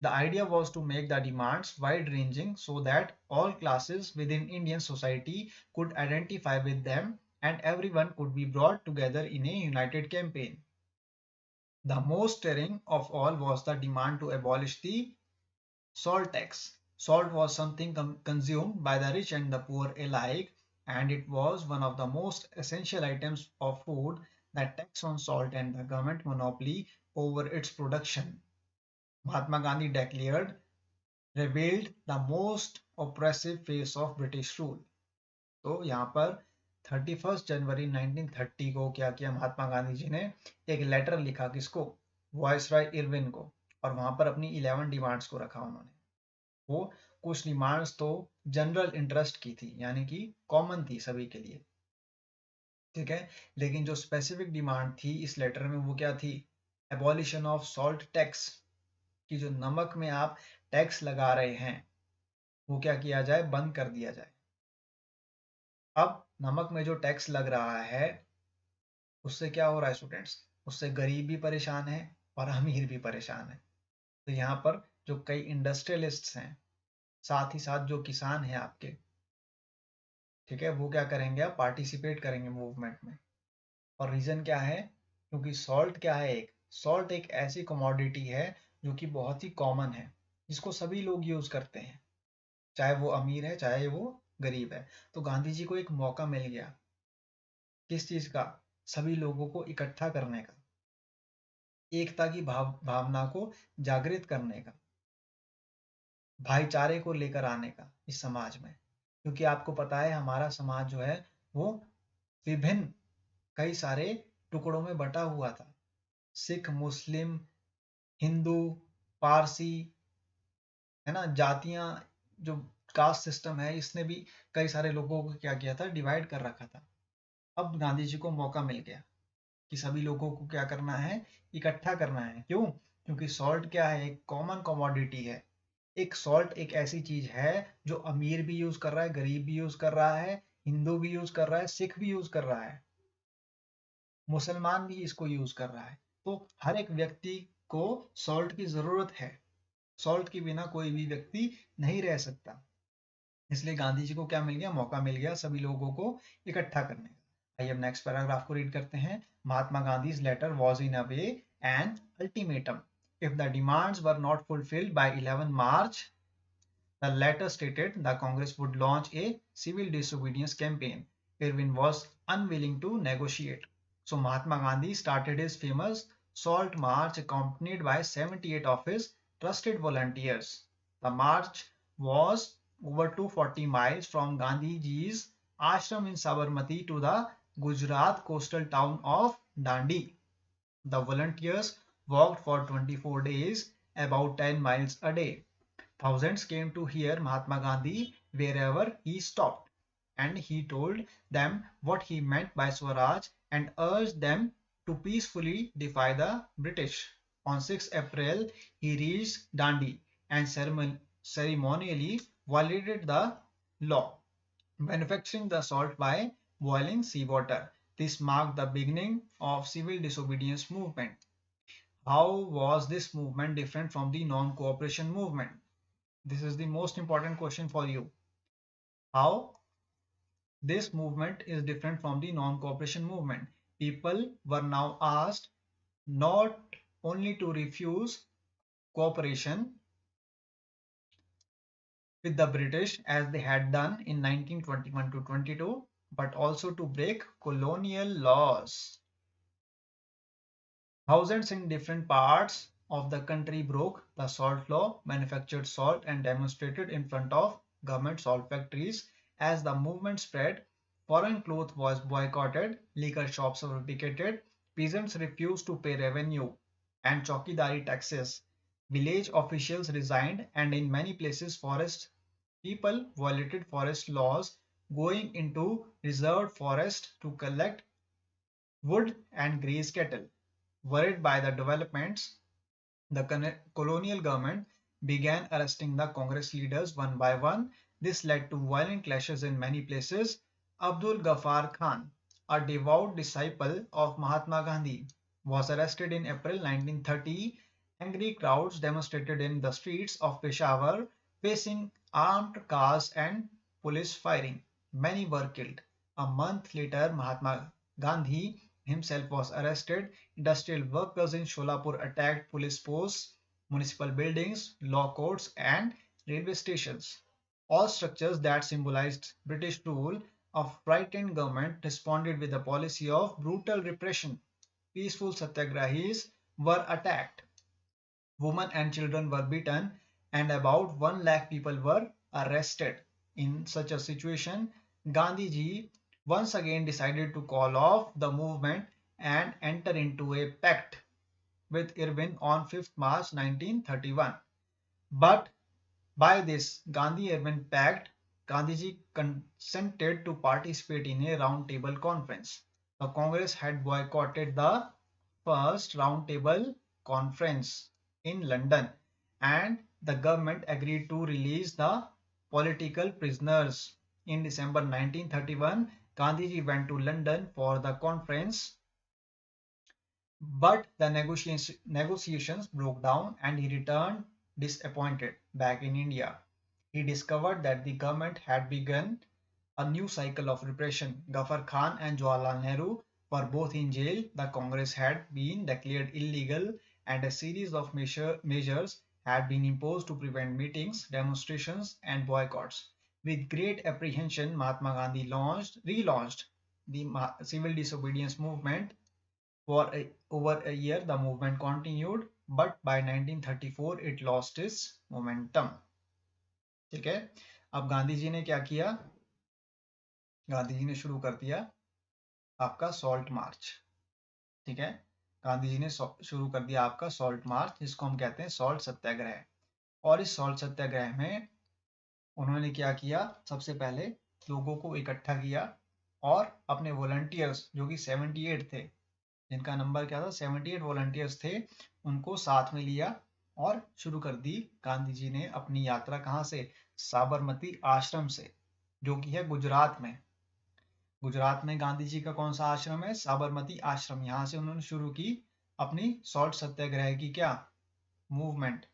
The idea was to make the demands wide-ranging so that all classes within Indian society could identify with them and everyone could be brought together in a united campaign. The most stirring of all was the demand to abolish the salt tax. Salt was something consumed by the rich and the poor alike, and it was one of the most essential items of food. The tax on salt and the government monopoly over its production. Mahatma Gandhi declared revealed the most oppressive phase of British rule. तो यहाँ पर 31 जनवरी 1930 को क्या किया महात्मा गांधी जी ने? एक letter लिखा, किसको? वायसराय इरविन को। और वहां पर अपनी 11 डिमांड्स को रखा उन्होंने। वो कुछ डिमांड्स तो जनरल इंटरेस्ट की थी, यानी कि कॉमन थी सभी के लिए, ठीक है। लेकिन जो स्पेसिफिक डिमांड थी इस लेटर में, वो क्या थी? एबॉलिशन ऑफ सॉल्ट टैक्स, कि जो नमक में आप टैक्स लगा रहे हैं, वो क्या किया जाए? बंद कर दिया जाए। अब नमक में जो टैक्स लग रहा है, उससे क्या हो रहा है स्टूडेंट्स? उससे गरीब भी परेशान है और अमीर भी परेशान है। तो यहाँ पर जो कई इंडस्ट्रियलिस्ट्स हैं, साथ ही साथ जो किसान हैं आपके, ठीक है, वो क्या करेंगे? अब पार्टिसिपेट करेंगे मूवमेंट में। और रीजन क्या है? क्योंकि सॉल्ट क्या है? सॉल्ट एक ऐसी कमोडिटी है जो कि बहुत ही कॉमन है, जिसको सभी लोग यूज करते हैं, चाहे वो अमीर है चाहे वो गरीब है। तो गांधी जी को एक मौका मिल गया, किस चीज का? सभी लोगों को इकट्ठा करने का, एकता की भावना को जागृत करने का, भाईचारे को लेकर आने का इस समाज में। क्योंकि आपको पता है हमारा समाज जो है वो विभिन्न कई सारे टुकड़ों में बटा हुआ था। सिख, मुस्लिम, हिंदू, पारसी, है ना, जातियां, जो कास्ट सिस्टम है, इसने भी कई सारे लोगों को क्या किया था? डिवाइड कर रखा था। अब गांधी जी को मौका मिल गया कि सभी लोगों को क्या करना है? इकट्ठा करना है। क्यों? क्योंकि सॉल्ट क्या है? एक कॉमन कमोडिटी है। एक सॉल्ट एक ऐसी चीज है जो अमीर भी यूज कर रहा है, गरीब भी यूज कर रहा है, हिंदू भी यूज कर रहा है, सिख भी यूज कर रहा है। मुसलमान भी इसको यूज कर रहा है। तो हर एक व्यक्ति को सॉल्ट की जरूरत है, सॉल्ट के बिना कोई भी व्यक्ति नहीं रह सकता। इसलिए गांधी जी को क्या मिल गया, मौका मिल गया सभी लोगों को इकट्ठा करने का। आइए अब नेक्स्ट पैराग्राफ को रीड करते हैं। महात्मा Gandhi's letter was in a way an ultimatum. If the demands were not fulfilled by 11 March, the letter stated the Congress would launch a civil disobedience campaign. Irwin was unwilling to negotiate. So Mahatma Gandhi started his famous Salt March accompanied by 78 of his trusted volunteers. The march was over 240 miles from Gandhiji's ashram in Sabarmati to the Gujarat coastal town of Dandi. The volunteers walked for 24 days, about 10 miles a day. Thousands came to hear Mahatma Gandhi wherever he stopped, and he told them what he meant by Swaraj and urged them to peacefully defy the British. On 6 April, he reached Dandi and ceremonially violated the law, manufacturing the salt by boiling seawater. This marked the beginning of civil disobedience movement. How was this movement different from the non-cooperation movement? This is the most important question for you. How this movement is different from the non-cooperation movement? People were now asked not only to refuse cooperation with the British as they had done in 1921 to 22, but also to break colonial laws. Thousands in different parts of the country broke the salt law, manufactured salt, and demonstrated in front of government salt factories. As the movement spread, foreign cloth was boycotted, liquor shops were picketed, peasants refused to pay revenue and chowkidari taxes. Village officials resigned, and in many places, forest people violated forest laws, going into reserved forest to collect wood and graze cattle. Worried by the developments, the colonial government began arresting the Congress leaders one by one. This led to violent clashes in many places. Abdul Ghaffar Khan, a devout disciple of Mahatma Gandhi, was arrested in April 1930. Angry crowds demonstrated in the streets of Peshawar, facing armed cars and police firing. Many were killed. A month later, Mahatma Gandhi himself was arrested. Industrial workers in Sholapur attacked police posts, municipal buildings, law courts, and railway stations. All structures that symbolized British rule. A frightened government responded with a policy of brutal repression. Peaceful satyagrahis were attacked. Women and children were beaten, and about 1 lakh people were arrested. In such a situation, Gandhiji once again decided to call off the movement and enter into a pact with Irwin on 5th March 1931. But by this Gandhi-Irwin pact, Gandhiji consented to participate in a round-table conference. The Congress had boycotted the first round-table conference in London, and the government agreed to release the political prisoners. In December 1931, Gandhiji went to London for the conference, but the negotiations broke down and he returned disappointed back in India. He discovered that the government had begun a new cycle of repression. Ghaffar Khan and Jawaharlal Nehru were both in jail. The Congress had been declared illegal, and a series of measures had been imposed to prevent meetings, demonstrations, and boycotts. With great apprehension, Mahatma Gandhi relaunched the civil disobedience movement. For over a year, the movement continued, but by 1934 it lost its momentum. ठीक है, अब गांधी जी ने क्या किया? गांधी जी ने शुरू कर दिया आपका सॉल्ट मार्च। ठीक है, गांधी जी ने शुरू कर दिया आपका सॉल्ट मार्च, जिसको हम कहते हैं सॉल्ट सत्याग्रह। और इस सॉल्ट सत्याग्रह में उन्होंने क्या किया? सबसे पहले लोगों को इकट्ठा किया और अपने वॉलंटियर्स, जो कि 78 थे, जिनका नंबर क्या था, 78 वॉलंटियर्स थे, उनको साथ में लिया और शुरू कर दी गांधी जी ने अपनी यात्रा। कहाँ से? साबरमती आश्रम से, जो कि है गुजरात में। गुजरात में गांधी जी का कौन सा आश्रम है? साबरमती आश्रम। यहाँ से उन्होंने शुरू की अपनी सॉल्ट सत्याग्रह की क्या मूवमेंट,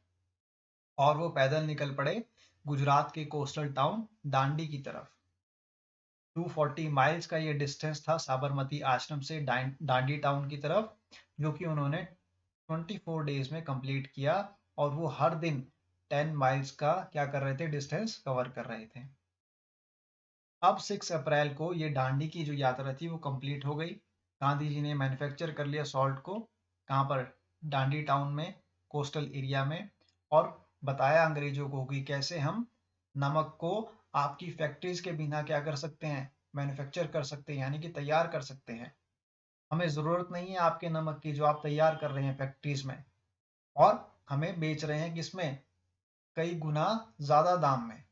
और वो पैदल निकल पड़े गुजरात के कोस्टल टाउन दांडी की तरफ। 240 माइल्स का ये डिस्टेंस था साबरमती आश्रम से दांडी टाउन की तरफ, जो कि उन्होंने 24 डेज में कंप्लीट किया। और वो हर दिन 10 माइल्स का क्या कर रहे थे? डिस्टेंस कवर कर रहे थे। अब 6 अप्रैल को ये दांडी की जो यात्रा थी वो कंप्लीट हो गई। गांधी जी ने मैन्युफैक्चर कर लिया सॉल्ट को, कहाँ पर? दांडी टाउन में, कोस्टल एरिया में। और बताया अंग्रेजों को कि कैसे हम नमक को आपकी फैक्ट्रीज के बिना क्या कर सकते हैं? मैन्युफैक्चर कर सकते हैं, यानी कि तैयार कर सकते हैं। हमें ज़रूरत नहीं है आपके नमक की जो आप तैयार कर रहे हैं फैक्ट्रीज में, और हमें बेच रहे हैं किसमें? कई गुना ज़्यादा दाम में।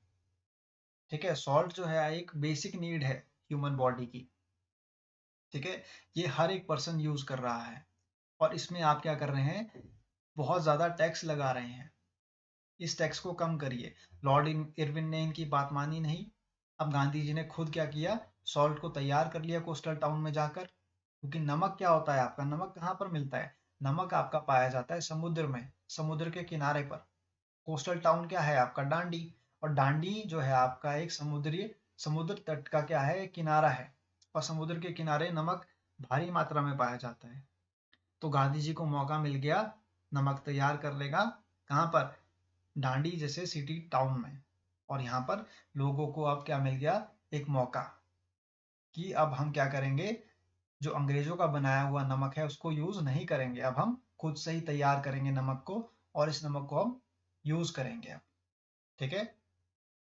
ठीक है, सॉल्ट जो है एक बेसिक नीड है ह्यूमन बॉडी की। ठीक है, ये हर एक पर्सन यूज कर रहा है, और इसमें आप क्या कर रहे हैं? बहुत ज्यादा टैक्स लगा रहे हैं। इस टैक्स को कम करिए। लॉर्ड इरविन ने इनकी बात मानी नहीं। अब गांधी जी ने खुद क्या किया? सॉल्ट को तैयार कर लिया कोस्टल टाउन में जाकर। क्योंकि नमक क्या होता है आपका? नमक कहाँ पर मिलता है? नमक आपका पाया जाता है समुद्र में, समुद्र के किनारे पर। कोस्टल टाउन क्या है आपका? दांडी। और दांडी जो है आपका एक समुद्र तट का क्या है? किनारा है। और समुद्र के किनारे नमक भारी मात्रा में पाया जाता है। तो गांधी जी को मौका मिल गया नमक तैयार करने का। कहाँ पर? दांडी जैसे सिटी टाउन में। और यहाँ पर लोगों को अब क्या मिल गया? एक मौका, कि अब हम क्या करेंगे? जो अंग्रेजों का बनाया हुआ नमक है उसको यूज नहीं करेंगे, अब हम खुद से ही तैयार करेंगे नमक को, और इस नमक को हम यूज करेंगे अब। ठीक है,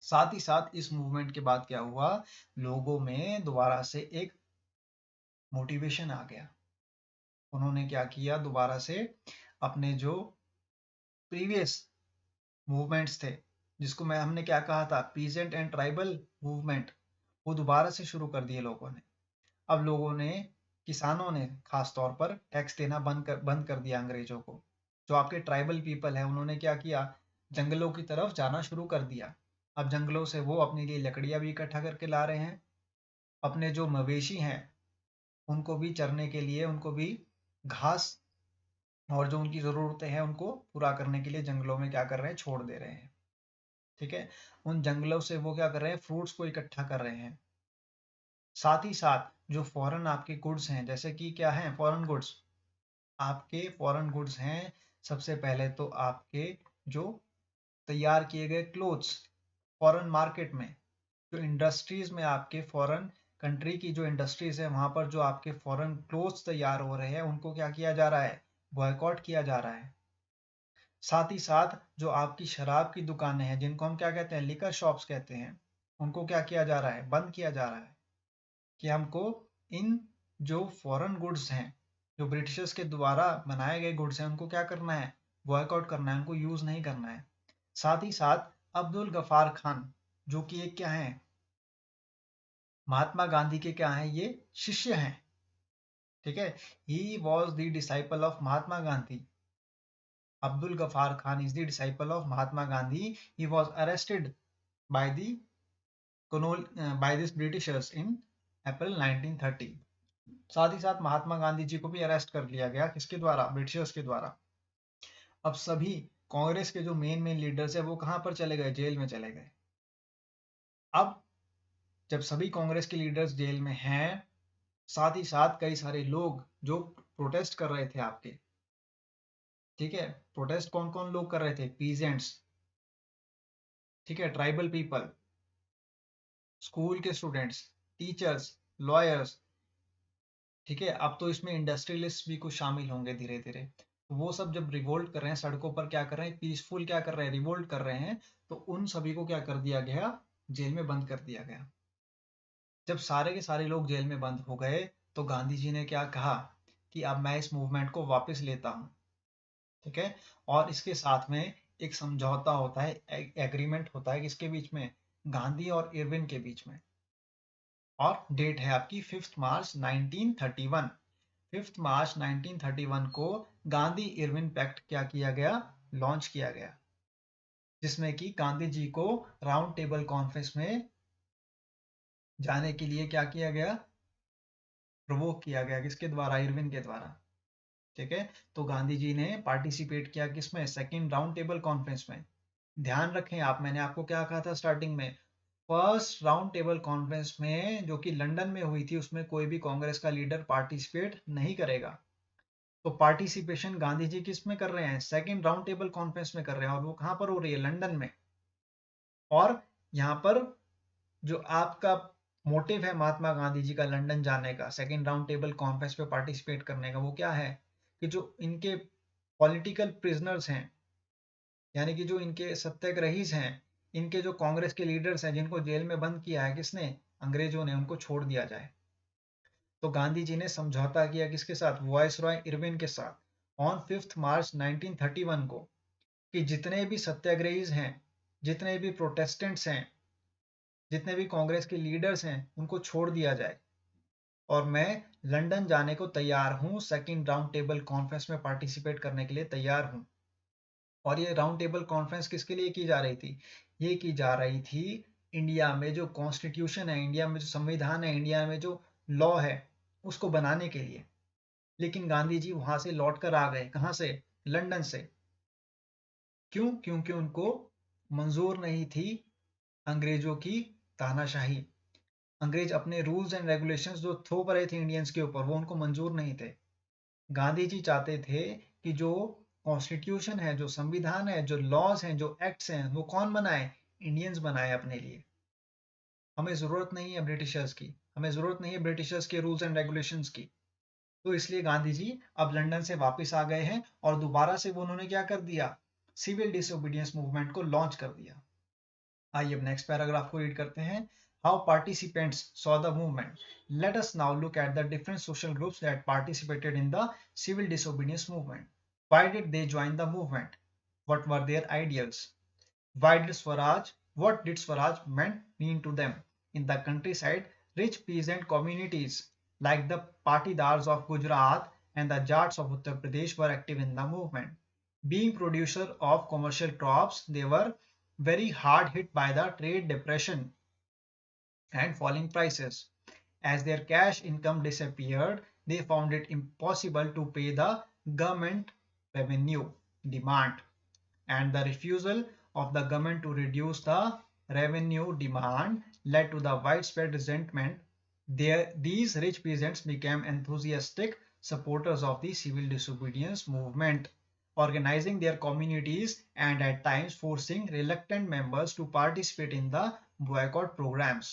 साथ ही साथ इस मूवमेंट के बाद क्या हुआ? लोगों में दोबारा से एक मोटिवेशन आ गया। उन्होंने क्या किया? दोबारा से अपने जो प्रीवियस मूवमेंट्स थे, जिसको मैं हमने क्या कहा था? पीजेंट एंड ट्राइबल मूवमेंट, वो दोबारा से शुरू कर दिए लोगों ने। अब लोगों ने, किसानों ने खास तौर पर टैक्स देना बंद कर दिया अंग्रेजों को। जो आपके ट्राइबल पीपल है उन्होंने क्या किया? जंगलों की तरफ जाना शुरू कर दिया। अब जंगलों से वो अपने लिए लकड़ियां भी इकट्ठा करके ला रहे हैं। अपने जो मवेशी हैं उनको भी चरने के लिए, उनको भी घास और जो उनकी ज़रूरतें हैं उनको पूरा करने के लिए जंगलों में क्या कर रहे हैं? छोड़ दे रहे हैं। ठीक है, उन जंगलों से वो क्या कर रहे हैं? फ्रूट्स को इकट्ठा कर रहे हैं। साथ ही साथ जो फॉरेन आपके गुड्स हैं, जैसे कि क्या है फॉरेन गुड्स? आपके फॉरेन गुड्स हैं, सबसे पहले तो आपके जो तैयार किए गए क्लोथ्स फॉरेन मार्केट में, जो इंडस्ट्रीज में आपके फॉरेन कंट्री की जो इंडस्ट्रीज है वहां पर जो आपके फॉरेन क्लोथ्स तैयार हो रहे हैं उनको क्या किया जा रहा है? बॉयकॉट किया जा रहा है। साथ ही साथ जो आपकी शराब की दुकानें हैं, जिनको हम क्या कहते हैं? लिकर शॉप्स कहते हैं, उनको क्या किया जा रहा है? बंद किया जा रहा है। कि हमको इन जो फॉरेन गुड्स हैं, जो ब्रिटिशर्स के द्वारा बनाए गए गुड्स हैं, उनको क्या करना है? बॉयकॉट करना है, उनको यूज नहीं करना है। साथ ही साथ अब्दुल गफार खान, जो कि एक क्या है? महात्मा गांधी के क्या है? ये शिष्य हैं। ठीक है, he was the disciple of Mahatma Gandhi. Abdul Ghaffar Khan is the disciple of Mahatma Gandhi. He was arrested by the by this Britishers in April 1930। साथ ही साथ महात्मा गांधी जी को भी अरेस्ट कर लिया गया, किसके द्वारा? ब्रिटिशर्स के द्वारा। अब सभी कांग्रेस के जो मेन मेन लीडर्स है वो कहां पर चले गए? जेल में चले गए। अब जब सभी कांग्रेस के लीडर्स जेल में हैं, साथ ही साथ कई सारे लोग जो प्रोटेस्ट कर रहे थे आपके, ठीक है, प्रोटेस्ट कौन कौन लोग कर रहे थे? पीजेंट्स, ठीक है, ट्राइबल पीपल, स्कूल के स्टूडेंट्स, टीचर्स, लॉयर्स। ठीक है, अब तो इसमें इंडस्ट्रियलिस्ट भी कुछ शामिल होंगे धीरे धीरे। तो वो सब जब रिवोल्ट कर रहे हैं, सड़कों पर क्या कर रहे हैं? पीसफुल क्या कर रहे हैं? रिवोल्ट कर रहे हैं। तो उन सभी को क्या कर दिया गया? जेल में बंद कर दिया गया। जब सारे के सारे लोग जेल में बंद हो गए तो गांधी जी ने क्या कहा? कि अब मैं इस मूवमेंट को वापस लेता हूँ। ठीक है, और इसके साथ में एक समझौता होता है, एग्रीमेंट होता है किसके बीच में? गांधी और इरविन के बीच में। और डेट है आपकी 5 मार्च 1931। 5 मार्च 1931 को गांधी इरविन पैक्ट क्या किया गया? लॉन्च किया गया, जिसमें कि गांधी जी को राउंड टेबल कॉन्फ्रेंस में जाने के लिए क्या किया गया? प्रोवोक किया गया, किसके द्वारा? इरविन के द्वारा। ठीक है, तो गांधी जी ने पार्टिसिपेट किया किसमें? सेकेंड राउंड टेबल कॉन्फ्रेंस में। ध्यान रखें आप, मैंने आपको क्या कहा था स्टार्टिंग में, फर्स्ट राउंड टेबल कॉन्फ्रेंस में जो कि लंदन में हुई थी उसमें कोई भी कांग्रेस का लीडर पार्टिसिपेट नहीं करेगा। तो पार्टिसिपेशन गांधी जी किस में कर रहे हैं? सेकेंड राउंड टेबल कॉन्फ्रेंस में कर रहे हैं, और वो कहां पर हो रही है? लंदन में। और यहाँ पर जो आपका मोटिव है महात्मा गांधी जी का लंदन जाने का, सेकेंड राउंड टेबल कॉन्फ्रेंस पे पार्टिसिपेट करने का, वो क्या है कि जो इनके पॉलिटिकल प्रिजनर्स हैं, यानी कि जो इनके सत्याग्रही हैं, इनके जो कांग्रेस के लीडर्स हैं जिनको जेल में बंद किया है, किसने? अंग्रेजों ने, उनको छोड़ दिया जाए। तो गांधी जी ने समझौता किया किसके साथ? वायसरॉय इरविन के साथ ऑन 5 मार्च 1931 को, कि जितने भी सत्याग्रही हैं, जितने भी प्रोटेस्टेंट्स हैं, जितने भी कांग्रेस के लीडर्स हैं, उनको छोड़ दिया जाए, और मैं लंदन जाने को तैयार हूं, सेकेंड राउंड टेबल कॉन्फ्रेंस में पार्टिसिपेट करने के लिए तैयार हूं। और ये राउंड टेबल कॉन्फ्रेंस किसके लिए की जा रही थी? ये की जा रही थी इंडिया में जो कॉन्स्टिट्यूशन है, इंडिया में जो संविधान है, इंडिया में जो लॉ है, उसको बनाने के लिए। लेकिन गांधी जी वहां से लौट कर आ गए, कहां से? लंदन से। क्यों? क्योंकि उनको मंजूर नहीं थी अंग्रेजों की तानाशाही। अंग्रेज अपने रूल्स एंड रेगुलेशंस जो थोप रहे थे इंडियंस के ऊपर, वो उनको मंजूर नहीं थे। गांधी जी चाहते थे कि जो कॉन्स्टिट्यूशन है, जो संविधान है, जो लॉज हैं, जो एक्ट्स हैं, वो कौन बनाए? इंडियंस बनाए अपने लिए। हमें जरूरत नहीं है ब्रिटिशर्स की, हमें जरूरत नहीं है ब्रिटिशर्स के रूल्स एंड रेगुलेशंस की। तो इसलिए गांधी जी अब लंदन से वापस आ गए हैं, और दोबारा से वो उन्होंने क्या कर दिया? सिविल डिसोबीडियंस मूवमेंट को लॉन्च कर दिया। आइए अब नेक्स्ट पैराग्राफ को रीड करते हैं। How participants saw the movement. Let us now look at the different social groups that participated in the civil disobedience movement. Why did they join the movement? What were their ideals? Why did Swaraj? What did Swaraj mean to them? In the countryside, rich peasant communities like the Patidars of Gujarat and the Jats of Uttar Pradesh were active in the movement. Being producer of commercial crops, they were very hard hit by the trade depression and falling prices. As their cash income disappeared, they found it impossible to pay the government revenue demand, and the refusal of the government to reduce the revenue demand led to the widespread resentment. These rich peasants became enthusiastic supporters of the civil disobedience movement, organizing their communities and at times forcing reluctant members to participate in the boycott programs.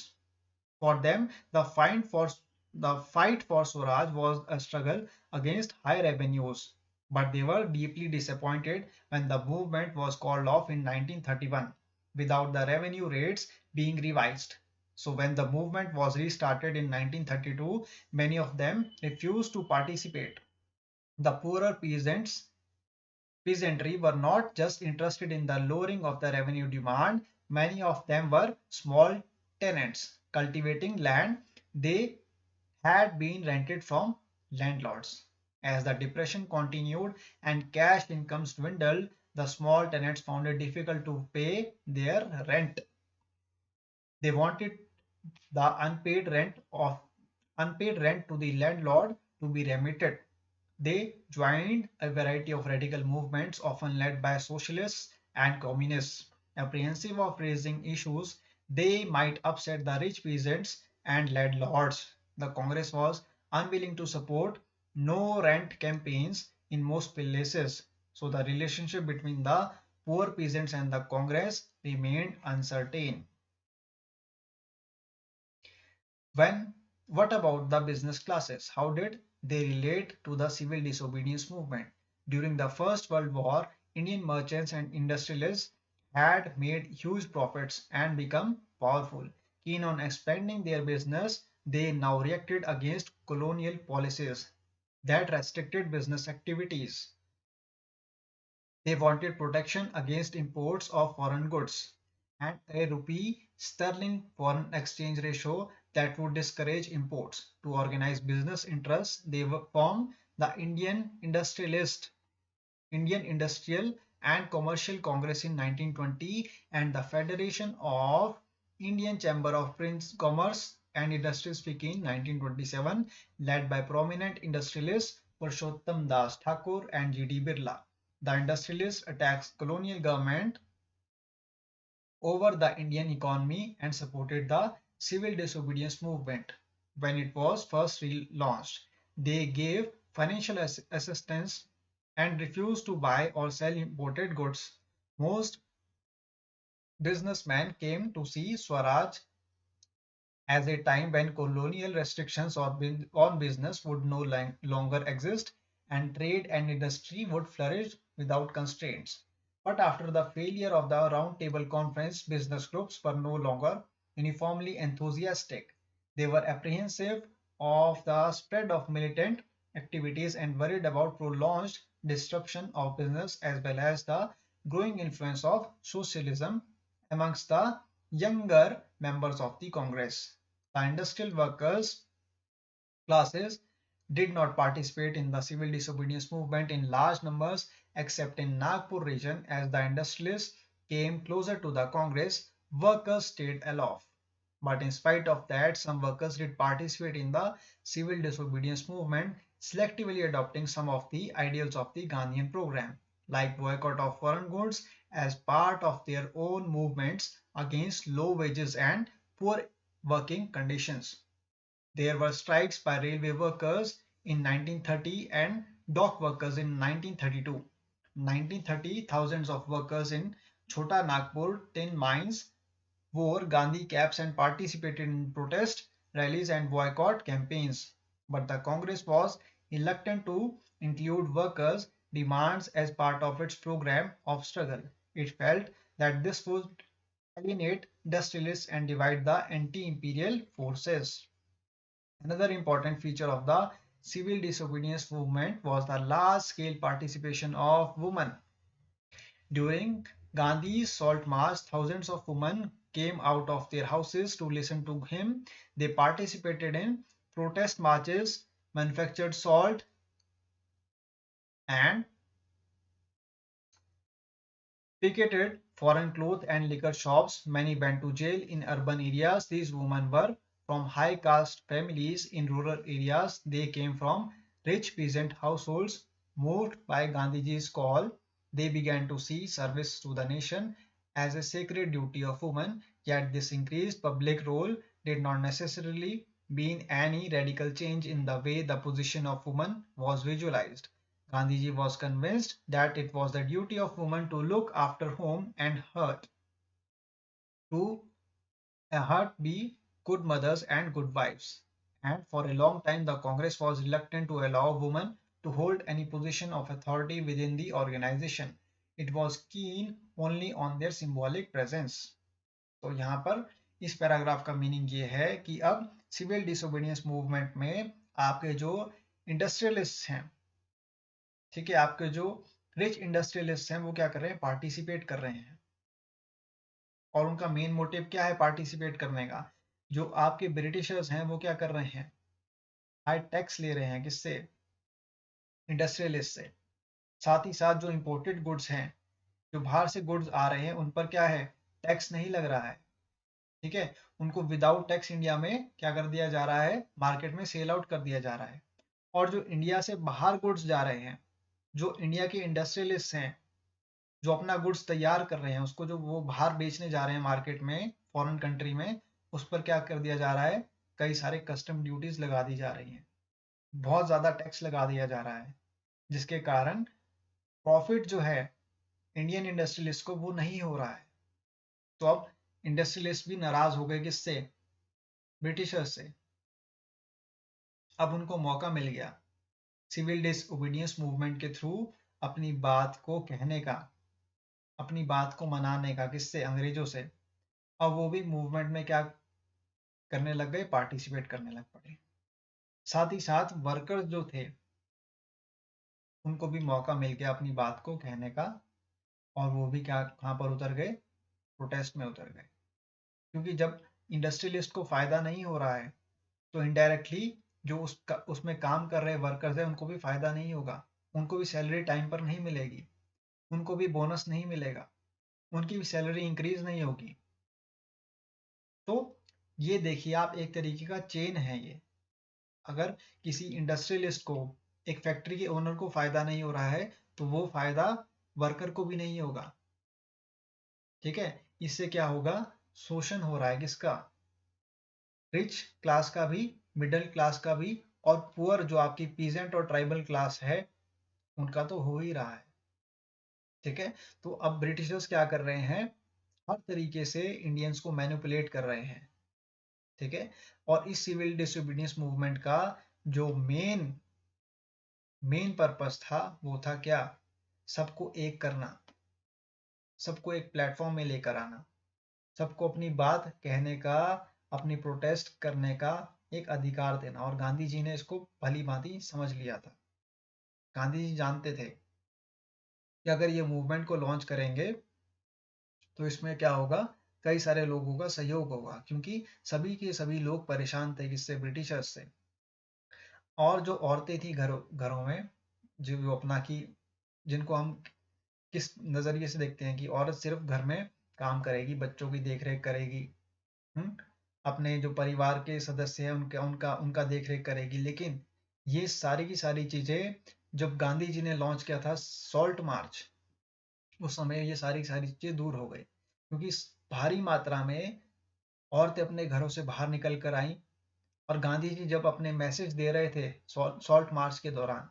For them, the fight for Swaraj was a struggle against high revenues, but they were deeply disappointed when the movement was called off in 1931 without the revenue rates being revised. So when the movement was restarted in 1932, many of them refused to participate. The poorer peasantry were not just interested in the lowering of the revenue demand, many of them were small tenants cultivating land they had been rented from landlords. As the depression continued and cash incomes dwindled, the small tenants found it difficult to pay their rent. They wanted the unpaid rent to the landlord to be remitted. They joined a variety of radical movements, often led by socialists and communists. Apprehensive of raising issues they might upset the rich peasants and landlords, the Congress was unwilling to support no rent campaigns in most places. So the relationship between the poor peasants and the Congress remained uncertain. When What about the business classes? How did they relate to the civil disobedience movement? During the First World War, Indian merchants and industrialists had made huge profits and become powerful. Keen on expanding their business, they now reacted against colonial policies that restricted business activities. They wanted protection against imports of foreign goods and a rupee sterling foreign exchange ratio that would discourage imports. To organize business interests, they formed the Indian Industrial and Commercial Congress in 1920 and the Federation of Indian Chamber of Commerce and Industries Week in 1927, led by prominent industrialists Purushottam Das Thakur and G.D. Birla. The industrialists attacked colonial government over the Indian economy and supported the civil disobedience movement when it was first launched. They gave financial assistance and refused to buy or sell imported goods. Most businessmen came to see Swaraj as a time when colonial restrictions on business would no longer exist and trade and industry would flourish without constraints. But after the failure of the Round Table Conference, business groups were no longer uniformly enthusiastic. They were apprehensive of the spread of militant activities and worried about prolonged disruption of business as well as the growing influence of socialism amongst the younger members of the Congress. The industrial workers classes did not participate in the civil disobedience movement in large numbers except in Nagpur region. As the industrialists came closer to the Congress, workers stayed aloof. But in spite of that, some workers did participate in the civil disobedience movement, selectively adopting some of the ideals of the Gandhian program, like boycott of foreign goods as part of their own movements against low wages and poor working conditions. There were strikes by railway workers in 1930 and dock workers in 1932. 1930, thousands of workers in Chota Nagpur tin mines wore Gandhi caps and participated in protest rallies and boycott campaigns. But the Congress was reluctant to include workers' demands as part of its program of struggle. It felt that this would alienate industrialists and divide the anti-imperial forces. Another important feature of the civil disobedience movement was the large-scale participation of women. During Gandhi's Salt March, thousands of women came out of their houses to listen to him. They participated in protest marches, manufactured salt, and picketed foreign cloth and liquor shops. Many went to jail in urban areas. These women were from high caste families. In rural areas, they came from rich peasant households. Moved by Gandhiji's call, they began to see service to the nation as a sacred duty of women. Yet this increased public role did not necessarily mean any radical change in the way the position of women was visualized. Gandhiji was convinced that it was the duty of women to look after home and hearth, to be good mothers and good wives. And for a long time, the Congress was reluctant to allow women to hold any position of authority within the organization. It was keen only on their symbolic presence. तो यहाँ पर इस paragraph का meaning ये है कि अब civil disobedience movement में आपके जो इंडस्ट्रियलिस्ट हैं, ठीक है, आपके जो रिच इंडस्ट्रियलिस्ट हैं वो क्या कर रहे हैं, पार्टिसिपेट कर रहे हैं। और उनका मेन मोटिव क्या है पार्टिसिपेट करने का? जो आपके ब्रिटिशर्स हैं वो क्या कर रहे हैं, हाई टैक्स ले रहे हैं, किससे, इंडस्ट्रियलिस्ट से। साथ ही साथ जो इंपोर्टेड गुड्स हैं, जो बाहर से गुड्स आ रहे हैं, उन पर क्या है, टैक्स नहीं लग रहा है, ठीक है, उनको विदाउट टैक्स इंडिया में क्या कर दिया जा रहा है, मार्केट में सेल आउट कर दिया जा रहा है। और जो इंडिया से बाहर गुड्स जा रहे हैं, जो इंडिया के इंडस्ट्रियलिस्ट हैं, जो अपना गुड्स तैयार कर रहे हैं, उसको जो वो बाहर बेचने जा रहे हैं मार्केट में, फॉरेन कंट्री में, उस पर क्या कर दिया जा रहा है, कई सारे कस्टम ड्यूटीज लगा दी जा रही हैं, बहुत ज़्यादा टैक्स लगा दिया जा रहा है, जिसके कारण प्रॉफिट जो है इंडियन इंडस्ट्रियलिस्ट को वो नहीं हो रहा है। तो अब इंडस्ट्रियलिस्ट भी नाराज हो गए, किससे, ब्रिटिशर्स से। अब उनको मौका मिल गया सिविल डिसओबीडियंस मूवमेंट के थ्रू अपनी बात को कहने का, अपनी बात को मनाने का, किससे, अंग्रेजों से। अब वो भी मूवमेंट में क्या करने लग गए, पार्टिसिपेट करने लग पड़े। साथ ही साथ वर्कर्स जो थे उनको भी मौका मिल गया अपनी बात को कहने का, और वो भी क्या, कहाँ पर उतर गए, प्रोटेस्ट में उतर गए। क्योंकि जब इंडस्ट्रियलिस्ट को फायदा नहीं हो रहा है तो इनडायरेक्टली जो उसमें काम कर रहे वर्कर्स हैं उनको भी फायदा नहीं होगा, उनको भी सैलरी टाइम पर नहीं मिलेगी, उनको भी बोनस नहीं मिलेगा, उनकी भी सैलरी इंक्रीज नहीं होगी। तो ये देखिए आप, एक तरीके का चेन है ये। अगर किसी इंडस्ट्रियलिस्ट को, एक फैक्ट्री के ओनर को फायदा नहीं हो रहा है, तो वो फायदा वर्कर को भी नहीं होगा। ठीक है, इससे क्या होगा, शोषण हो रहा है किसका, रिच क्लास का भी, मिडिल क्लास का भी, और पुअर जो आपकी पीजेंट और ट्राइबल क्लास है उनका तो हो ही रहा है। ठीक है, तो अब ब्रिटिशर्स क्या कर रहे हैं, हर तरीके से इंडियंस को मैनिपुलेट कर रहे हैं। ठीक है, और इस सिविल डिसोबीडियंस मूवमेंट का जो मेन मेन पर्पस था वो था क्या, सबको एक करना, सबको एक प्लेटफॉर्म में लेकर आना, सबको अपनी बात कहने का, अपनी प्रोटेस्ट करने का एक अधिकार देना। और गांधी जी ने इसको भली भांति समझ लिया था। गांधी जी जानते थे कि अगर ये मूवमेंट को लॉन्च करेंगे तो इसमें क्या होगा, कई सारे लोगों का सहयोग होगा, क्योंकि सभी के सभी लोग परेशान थे किससे, ब्रिटिशर्स से। और जो औरतें थी घरों घरों में, जो अपना की, जिनको हम किस नजरिए से देखते हैं कि औरत सिर्फ घर में काम करेगी, बच्चों की देखरेख करेगी, हम्म, अपने जो परिवार के सदस्य हैं उनका उनका उनका देख रेख करेगी। लेकिन ये सारी की सारी चीजें जब गांधी जी ने लॉन्च किया था सॉल्ट मार्च, उस समय ये सारी की सारी चीजें दूर हो गई, क्योंकि भारी मात्रा में औरतें अपने घरों से बाहर निकल कर आई। और गांधी जी जब अपने मैसेज दे रहे थे सॉल्ट मार्च के दौरान,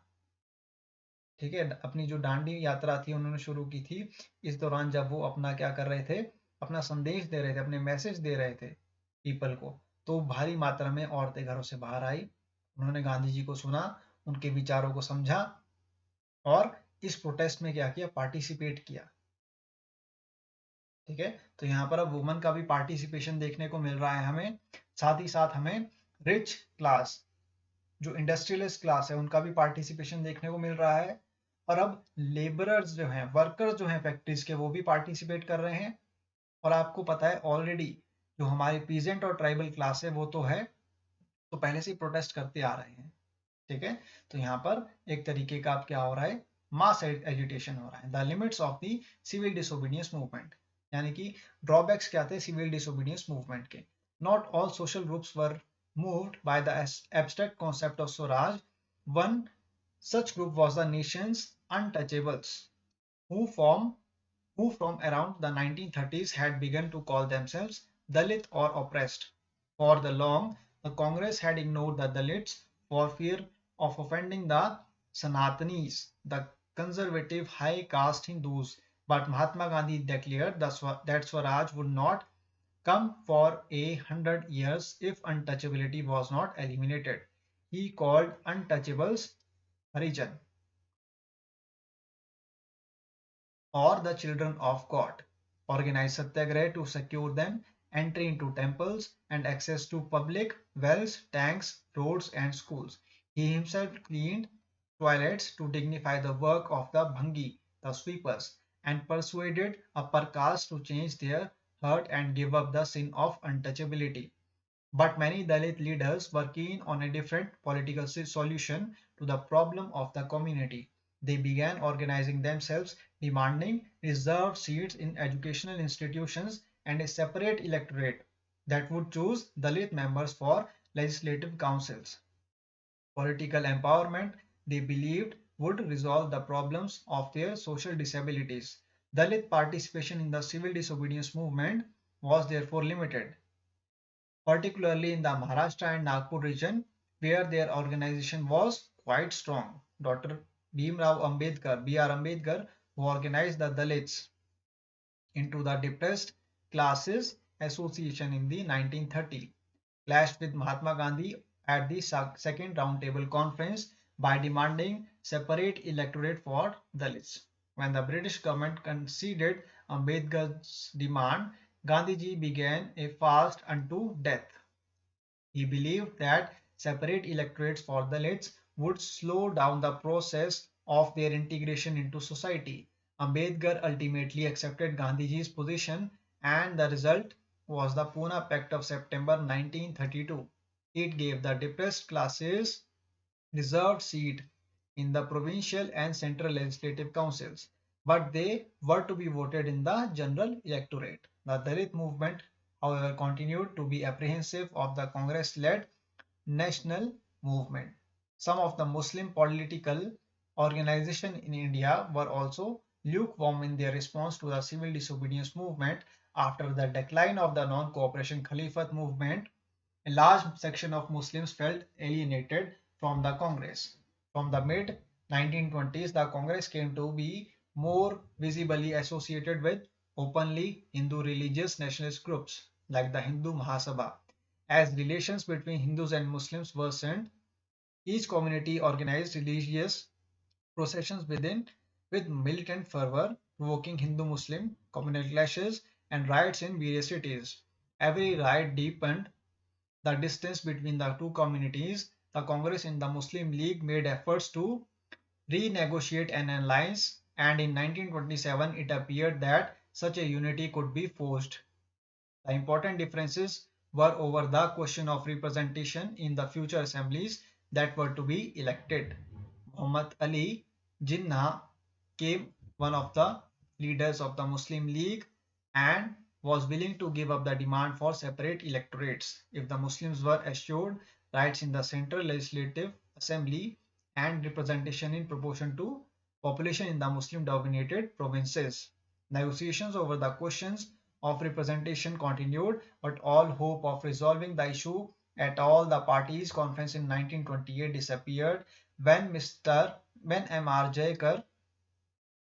ठीक है, अपनी जो दांडी यात्रा थी उन्होंने शुरू की थी, इस दौरान जब वो अपना क्या कर रहे थे, अपना संदेश दे रहे थे, अपने मैसेज दे रहे थे पीपल को, तो भारी मात्रा में औरतें घरों से बाहर आई। उन्होंने गांधी जी को सुना, उनके विचारों को समझा, और इस प्रोटेस्ट में क्या किया, पार्टिसिपेट किया। ठीक है, तो यहाँ पर अब वुमन का भी पार्टिसिपेशन देखने को मिल रहा है हमें। साथ ही साथ हमें रिच क्लास, जो इंडस्ट्रियलिस्ट क्लास है, उनका भी पार्टिसिपेशन देखने को मिल रहा है। और अब लेबरर्स जो हैं, वर्कर्स जो हैं फैक्ट्रीज के, वो भी पार्टिसिपेट कर रहे हैं। और आपको पता है ऑलरेडी जो हमारे पीजेंट और ट्राइबल क्लास है वो तो है, तो पहले से ही प्रोटेस्ट करते आ रहे हैं। ठीक है, तो यहाँ पर एक तरीके का अब क्या हो रहा है, मास एजिटेशन हो रहा है। The limits of the civil disobedience movement, यानी कि ड्रॉबैक्स क्या थे सिविल डिसोबीडियंस मूवमेंट के। Not all social groups were moved by the abstract concept of Swaraj. One such group was the nation's untouchables, who from who from around the 1930s had begun to call themselves Dalit or oppressed. For the long, the Congress had ignored the Dalits for fear of offending the Sanatanis, the conservative high caste Hindus. But Mahatma Gandhi declared that Swaraj would not come for 100 years if untouchability was not eliminated. He called untouchables Harijan, or the children of God, organized satyagraha to secure them entry into temples and access to public wells, tanks, roads, and schools. He himself cleaned toilets to dignify the work of the Bhangi, the sweepers, and persuaded upper caste to change their heart and give up the sin of untouchability. But many Dalit leaders were keen on a different political solution to the problem of the community. They began organizing themselves, demanding reserved seats in educational institutions and a separate electorate that would choose Dalit members for legislative councils. Political empowerment, they believed, would resolve the problems of their social disabilities. Dalit participation in the civil disobedience movement was therefore limited, particularly in the Maharashtra and Nagpur region, where their organization was quite strong. Dr. Bhimrao Ambedkar, B.R. Ambedkar, who organized the Dalits into the Depressed Classes Association in the 1930, clashed with Mahatma Gandhi at the Second Roundtable Conference by demanding separate electorate for Dalits. When the British government conceded Ambedkar's demand, Gandhiji began a fast unto death. He believed that separate electorates for Dalits would slow down the process of their integration into society. Ambedkar ultimately accepted Gandhiji's position, and the result was the Pune Pact of September 1932. It gave the depressed classes reserved seat in the provincial and central legislative councils, but they were to be voted in the general electorate. The Dalit movement however, continued to be apprehensive of the Congress-led national movement. Some of the Muslim political organizations in India were also lukewarm in their response to the civil disobedience movement. After the decline of the non-cooperation Caliphate movement, a large section of Muslims felt alienated from the Congress. From the mid 1920s, the Congress came to be more visibly associated with openly Hindu religious nationalist groups like the Hindu Mahasabha. As relations between Hindus and Muslims worsened, each community organized religious processions with militant fervor, provoking Hindu-Muslim communal clashes and riots in various cities. Every riot deepened the distance between the two communities. The Congress and the Muslim League made efforts to renegotiate an alliance, and in 1927 it appeared that such a unity could be forged. The important differences were over the question of representation in the future assemblies that were to be elected. Muhammad Ali Jinnah came one of the leaders of the Muslim League and was willing to give up the demand for separate electorates if the Muslims were assured rights in the Central Legislative Assembly and representation in proportion to population in the Muslim dominated provinces. Negotiations over the questions of representation continued, but all hope of resolving the issue at all the parties conference in 1928 disappeared when M.R. Jayakar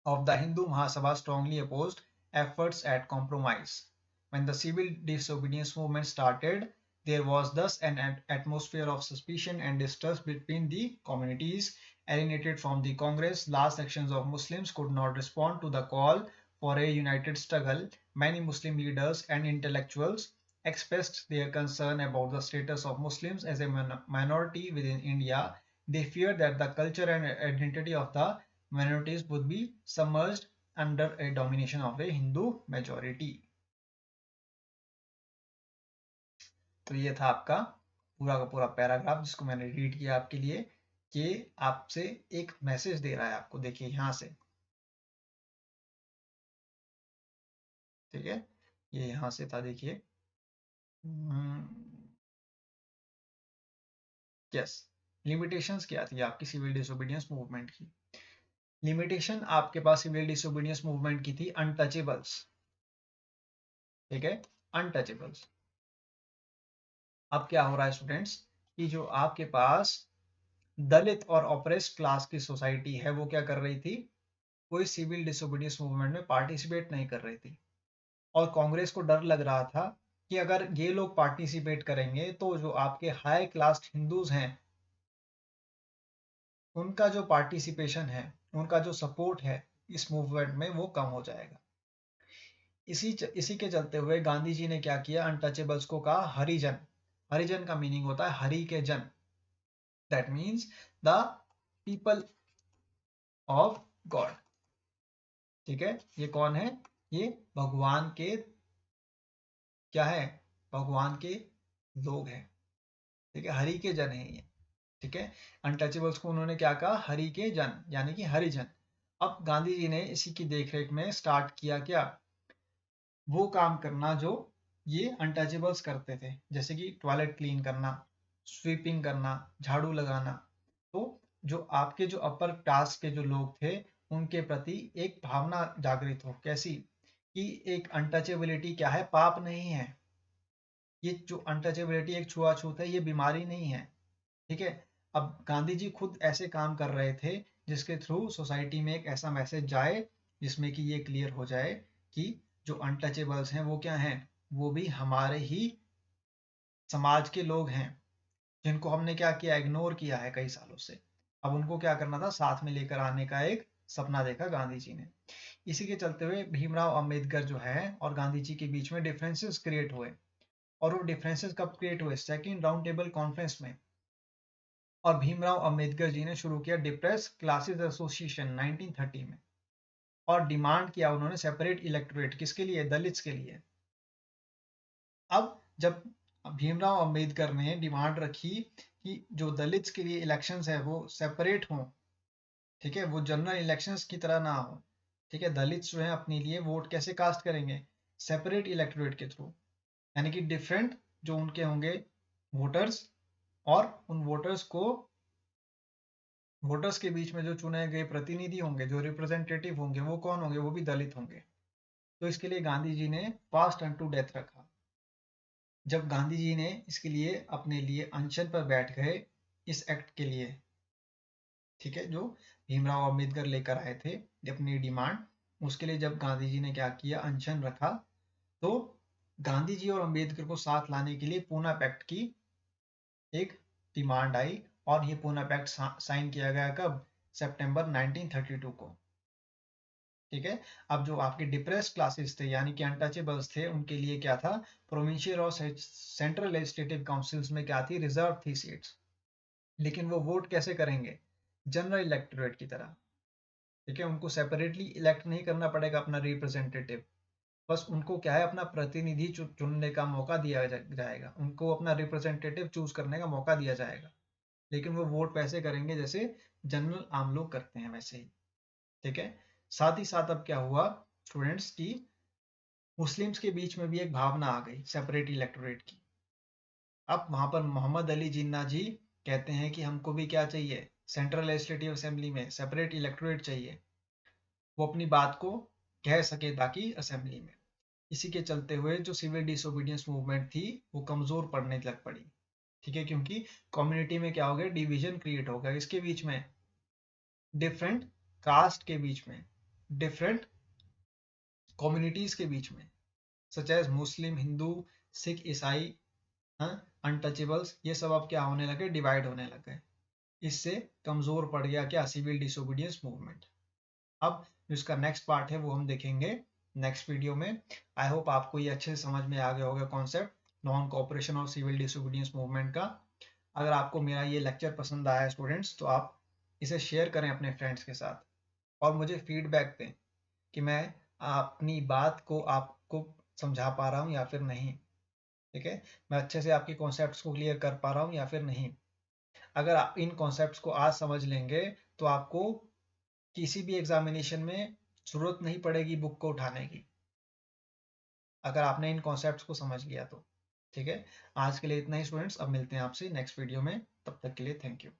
of the Hindu Mahasabha strongly opposed efforts at compromise. When the civil disobedience movement started, there was thus an atmosphere of suspicion and distrust between the communities. Alienated from the Congress, large sections of Muslims could not respond to the call for a united struggle. Many Muslim leaders and intellectuals expressed their concern about the status of Muslims as a minority within India. They feared that the culture and identity of the minorities would be submerged under a domination of a Hindu majority. तो ये था आपका पूरा का पूरा paragraph जिसको मैंने read किया आपके लिए। ये आपसे एक मैसेज दे रहा है आपको, देखिए यहाँ से, ठीक है, ये यहाँ से था, देखिए, यस, लिमिटेशंस क्या थी आपकी सिविल डिसोबीडियंस मूवमेंट की। लिमिटेशन आपके पास सिविल डिसोबीडियंस मूवमेंट की थी अनटचेबल्स, ठीक है, अनटचेबल्स। अब क्या हो रहा है स्टूडेंट्स कि जो आपके पास दलित और ऑप्रेस्ड क्लास की सोसाइटी है वो क्या कर रही थी, कोई सिविल डिसोबीडियंस मूवमेंट में पार्टिसिपेट नहीं कर रही थी, और कांग्रेस को डर लग रहा था कि अगर ये लोग पार्टिसिपेट करेंगे तो जो आपके हाई क्लास हिंदूज हैं उनका जो पार्टिसिपेशन है, उनका जो सपोर्ट है इस मूवमेंट में वो कम हो जाएगा। इसी के चलते हुए गांधी जी ने क्या किया, अनटचेबल्स को कहा हरिजन। हरिजन का मीनिंग होता है हरि के जन, that means the people of God, ठीक है। ये कौन है, ये भगवान के, क्या है, भगवान के लोग हैं, ठीक है, हरि के जन है ये, ठीक है। अनटचेबल्स को उन्होंने क्या कहा, हरि के जन, यानी कि हरिजन। अब गांधी जी ने इसी की देखरेख में स्टार्ट किया क्या, वो काम करना जो ये अनटचेबल्स करते थे, जैसे कि टॉयलेट क्लीन करना, स्वीपिंग करना, झाड़ू लगाना। तो जो आपके जो अपर क्लास के जो लोग थे उनके प्रति एक भावना जागृत हो, कैसी कि एक अनटचेबिलिटी क्या है, पाप नहीं है, ये जो अनटचेबिलिटी एक छुआछूत है, ये बीमारी नहीं है, ठीक है। अब गांधी जी खुद ऐसे काम कर रहे थे जिसके थ्रू सोसाइटी में एक ऐसा मैसेज जाए जिसमें कि ये क्लियर हो जाए कि जो अनटचेबल्स हैं वो क्या हैं, वो भी हमारे ही समाज के लोग हैं जिनको हमने क्या किया, इग्नोर किया है कई सालों से। अब उनको क्या करना था, साथ में लेकर आने का एक सपना देखा गांधी जी ने। इसी के चलते हुए भीमराव अंबेडकर जो है और गांधी जी के बीच में डिफरेंसेस क्रिएट हुए, और वो डिफरेंसेस कब क्रिएट हुए, सेकंड राउंड टेबल कॉन्फ्रेंस में। और भीमराव अंबेडकर जी ने शुरू किया डिप्रेस क्लासेस एसोसिएशन 1930 में, और डिमांड किया उन्होंने सेपरेट इलेक्टोरेट, किसके लिए, दलित्स के लिए। अब जब भीमराव अंबेडकर ने डिमांड रखी कि जो दलित्स के लिए इलेक्शंस है वो सेपरेट हों, ठीक है, वो जनरल इलेक्शंस की तरह ना हो, ठीक है, दलित्स जो है अपने लिए वोट कैसे कास्ट करेंगे, सेपरेट इलेक्टोरेट के थ्रू। यानी कि डिफरेंट जो उनके होंगे वोटर्स, और उन वोटर्स के बीच में जो चुने गए प्रतिनिधि होंगे, जो रिप्रेजेंटेटिव होंगे, वो कौन होंगे? वो भी दलित होंगे। तो इसके लिए गांधी जी ने फास्ट अनटू डेथ रखा। जब गांधी जी ने इसके लिए अपने लिए अनशन पर बैठ गए इस एक्ट के लिए, ठीक है, जो भीमराव अम्बेडकर लेकर आए थे अपनी डिमांड, उसके लिए जब गांधी जी ने क्या किया, अनशन रखा, तो गांधी जी और अम्बेडकर को साथ लाने के लिए पूना पैक्ट की एक डिमांड आई, और ये पूना पैक्ट साइन किया गया कब? सितंबर 1932 को। ठीक है। अब जो आपके डिप्रेस्ड क्लासेस थे, यानी कि अनटचेबल्स थे, उनके लिए क्या था, प्रोविंशियल और सेंट्रल लेजिस्लेटिव काउंसिल्स में क्या थी, रिजर्व थी सीट्स। लेकिन वो वोट कैसे करेंगे? जनरल इलेक्टोरेट की तरह। ठीक है, उनको सेपरेटली इलेक्ट नहीं करना पड़ेगा अपना रिप्रेजेंटेटिव, बस उनको क्या है, अपना प्रतिनिधि चुनने का मौका दिया जाएगा, उनको अपना रिप्रेजेंटेटिव चूज करने का मौका दिया जाएगा। लेकिन वो वोट वैसे करेंगे जैसे जनरल आम लोग करते हैं, वैसे ही। ठीक है। साथ ही साथ अब क्या हुआ स्टूडेंट्स की, मुस्लिम्स के बीच में भी एक भावना आ गई सेपरेट इलेक्टोरेट की। अब वहां पर मोहम्मद अली जिन्ना जी कहते हैं कि हमको भी क्या चाहिए, सेंट्रल लेजिस्लेटिव असेंबली में सेपरेट इलेक्टोरेट चाहिए, वो अपनी बात को कह सके ताकि असेंबली में। इसी के चलते हुए जो सिविल डिसोबीडियंस मूवमेंट थी वो कमजोर पड़ने लग पड़ी। ठीक है, क्योंकि कम्युनिटी में क्या हो गया, डिवीजन क्रिएट हो गया, इसके बीच में, डिफरेंट कास्ट के बीच में, डिफरेंट कम्युनिटीज के बीच में, सच एज मुस्लिम, हिंदू, सिख, ईसाई, अनटचेबल्स, ये सब अब क्या होने लगे, डिवाइड होने लगे। इससे कमजोर पड़ गया क्या, सिविल डिसोबीडियंस मूवमेंट। अब जो इसका नेक्स्ट पार्ट है वो हम देखेंगे नेक्स्ट वीडियो में। आई होप आपको ये अच्छे से समझ में आ गया होगा कॉन्सेप्ट नॉन कॉपरेशन और सिविल डिसोबीडियंस मूवमेंट का। अगर आपको मेरा ये लेक्चर पसंद आया स्टूडेंट्स, तो आप इसे शेयर करें अपने फ्रेंड्स के साथ, और मुझे फीडबैक दें कि मैं अपनी बात को आपको समझा पा रहा हूँ या फिर नहीं। ठीक है, मैं अच्छे से आपके कॉन्सेप्ट्स को क्लियर कर पा रहा हूँ या फिर नहीं। अगर आप इन कॉन्सेप्ट्स को आज समझ लेंगे तो आपको किसी भी एग्जामिनेशन में जरूरत नहीं पड़ेगी बुक को उठाने की, अगर आपने इन कॉन्सेप्ट्स को समझ लिया तो। ठीक है, आज के लिए इतना ही स्टूडेंट्स, अब मिलते हैं आपसे नेक्स्ट वीडियो में, तब तक के लिए थैंक यू।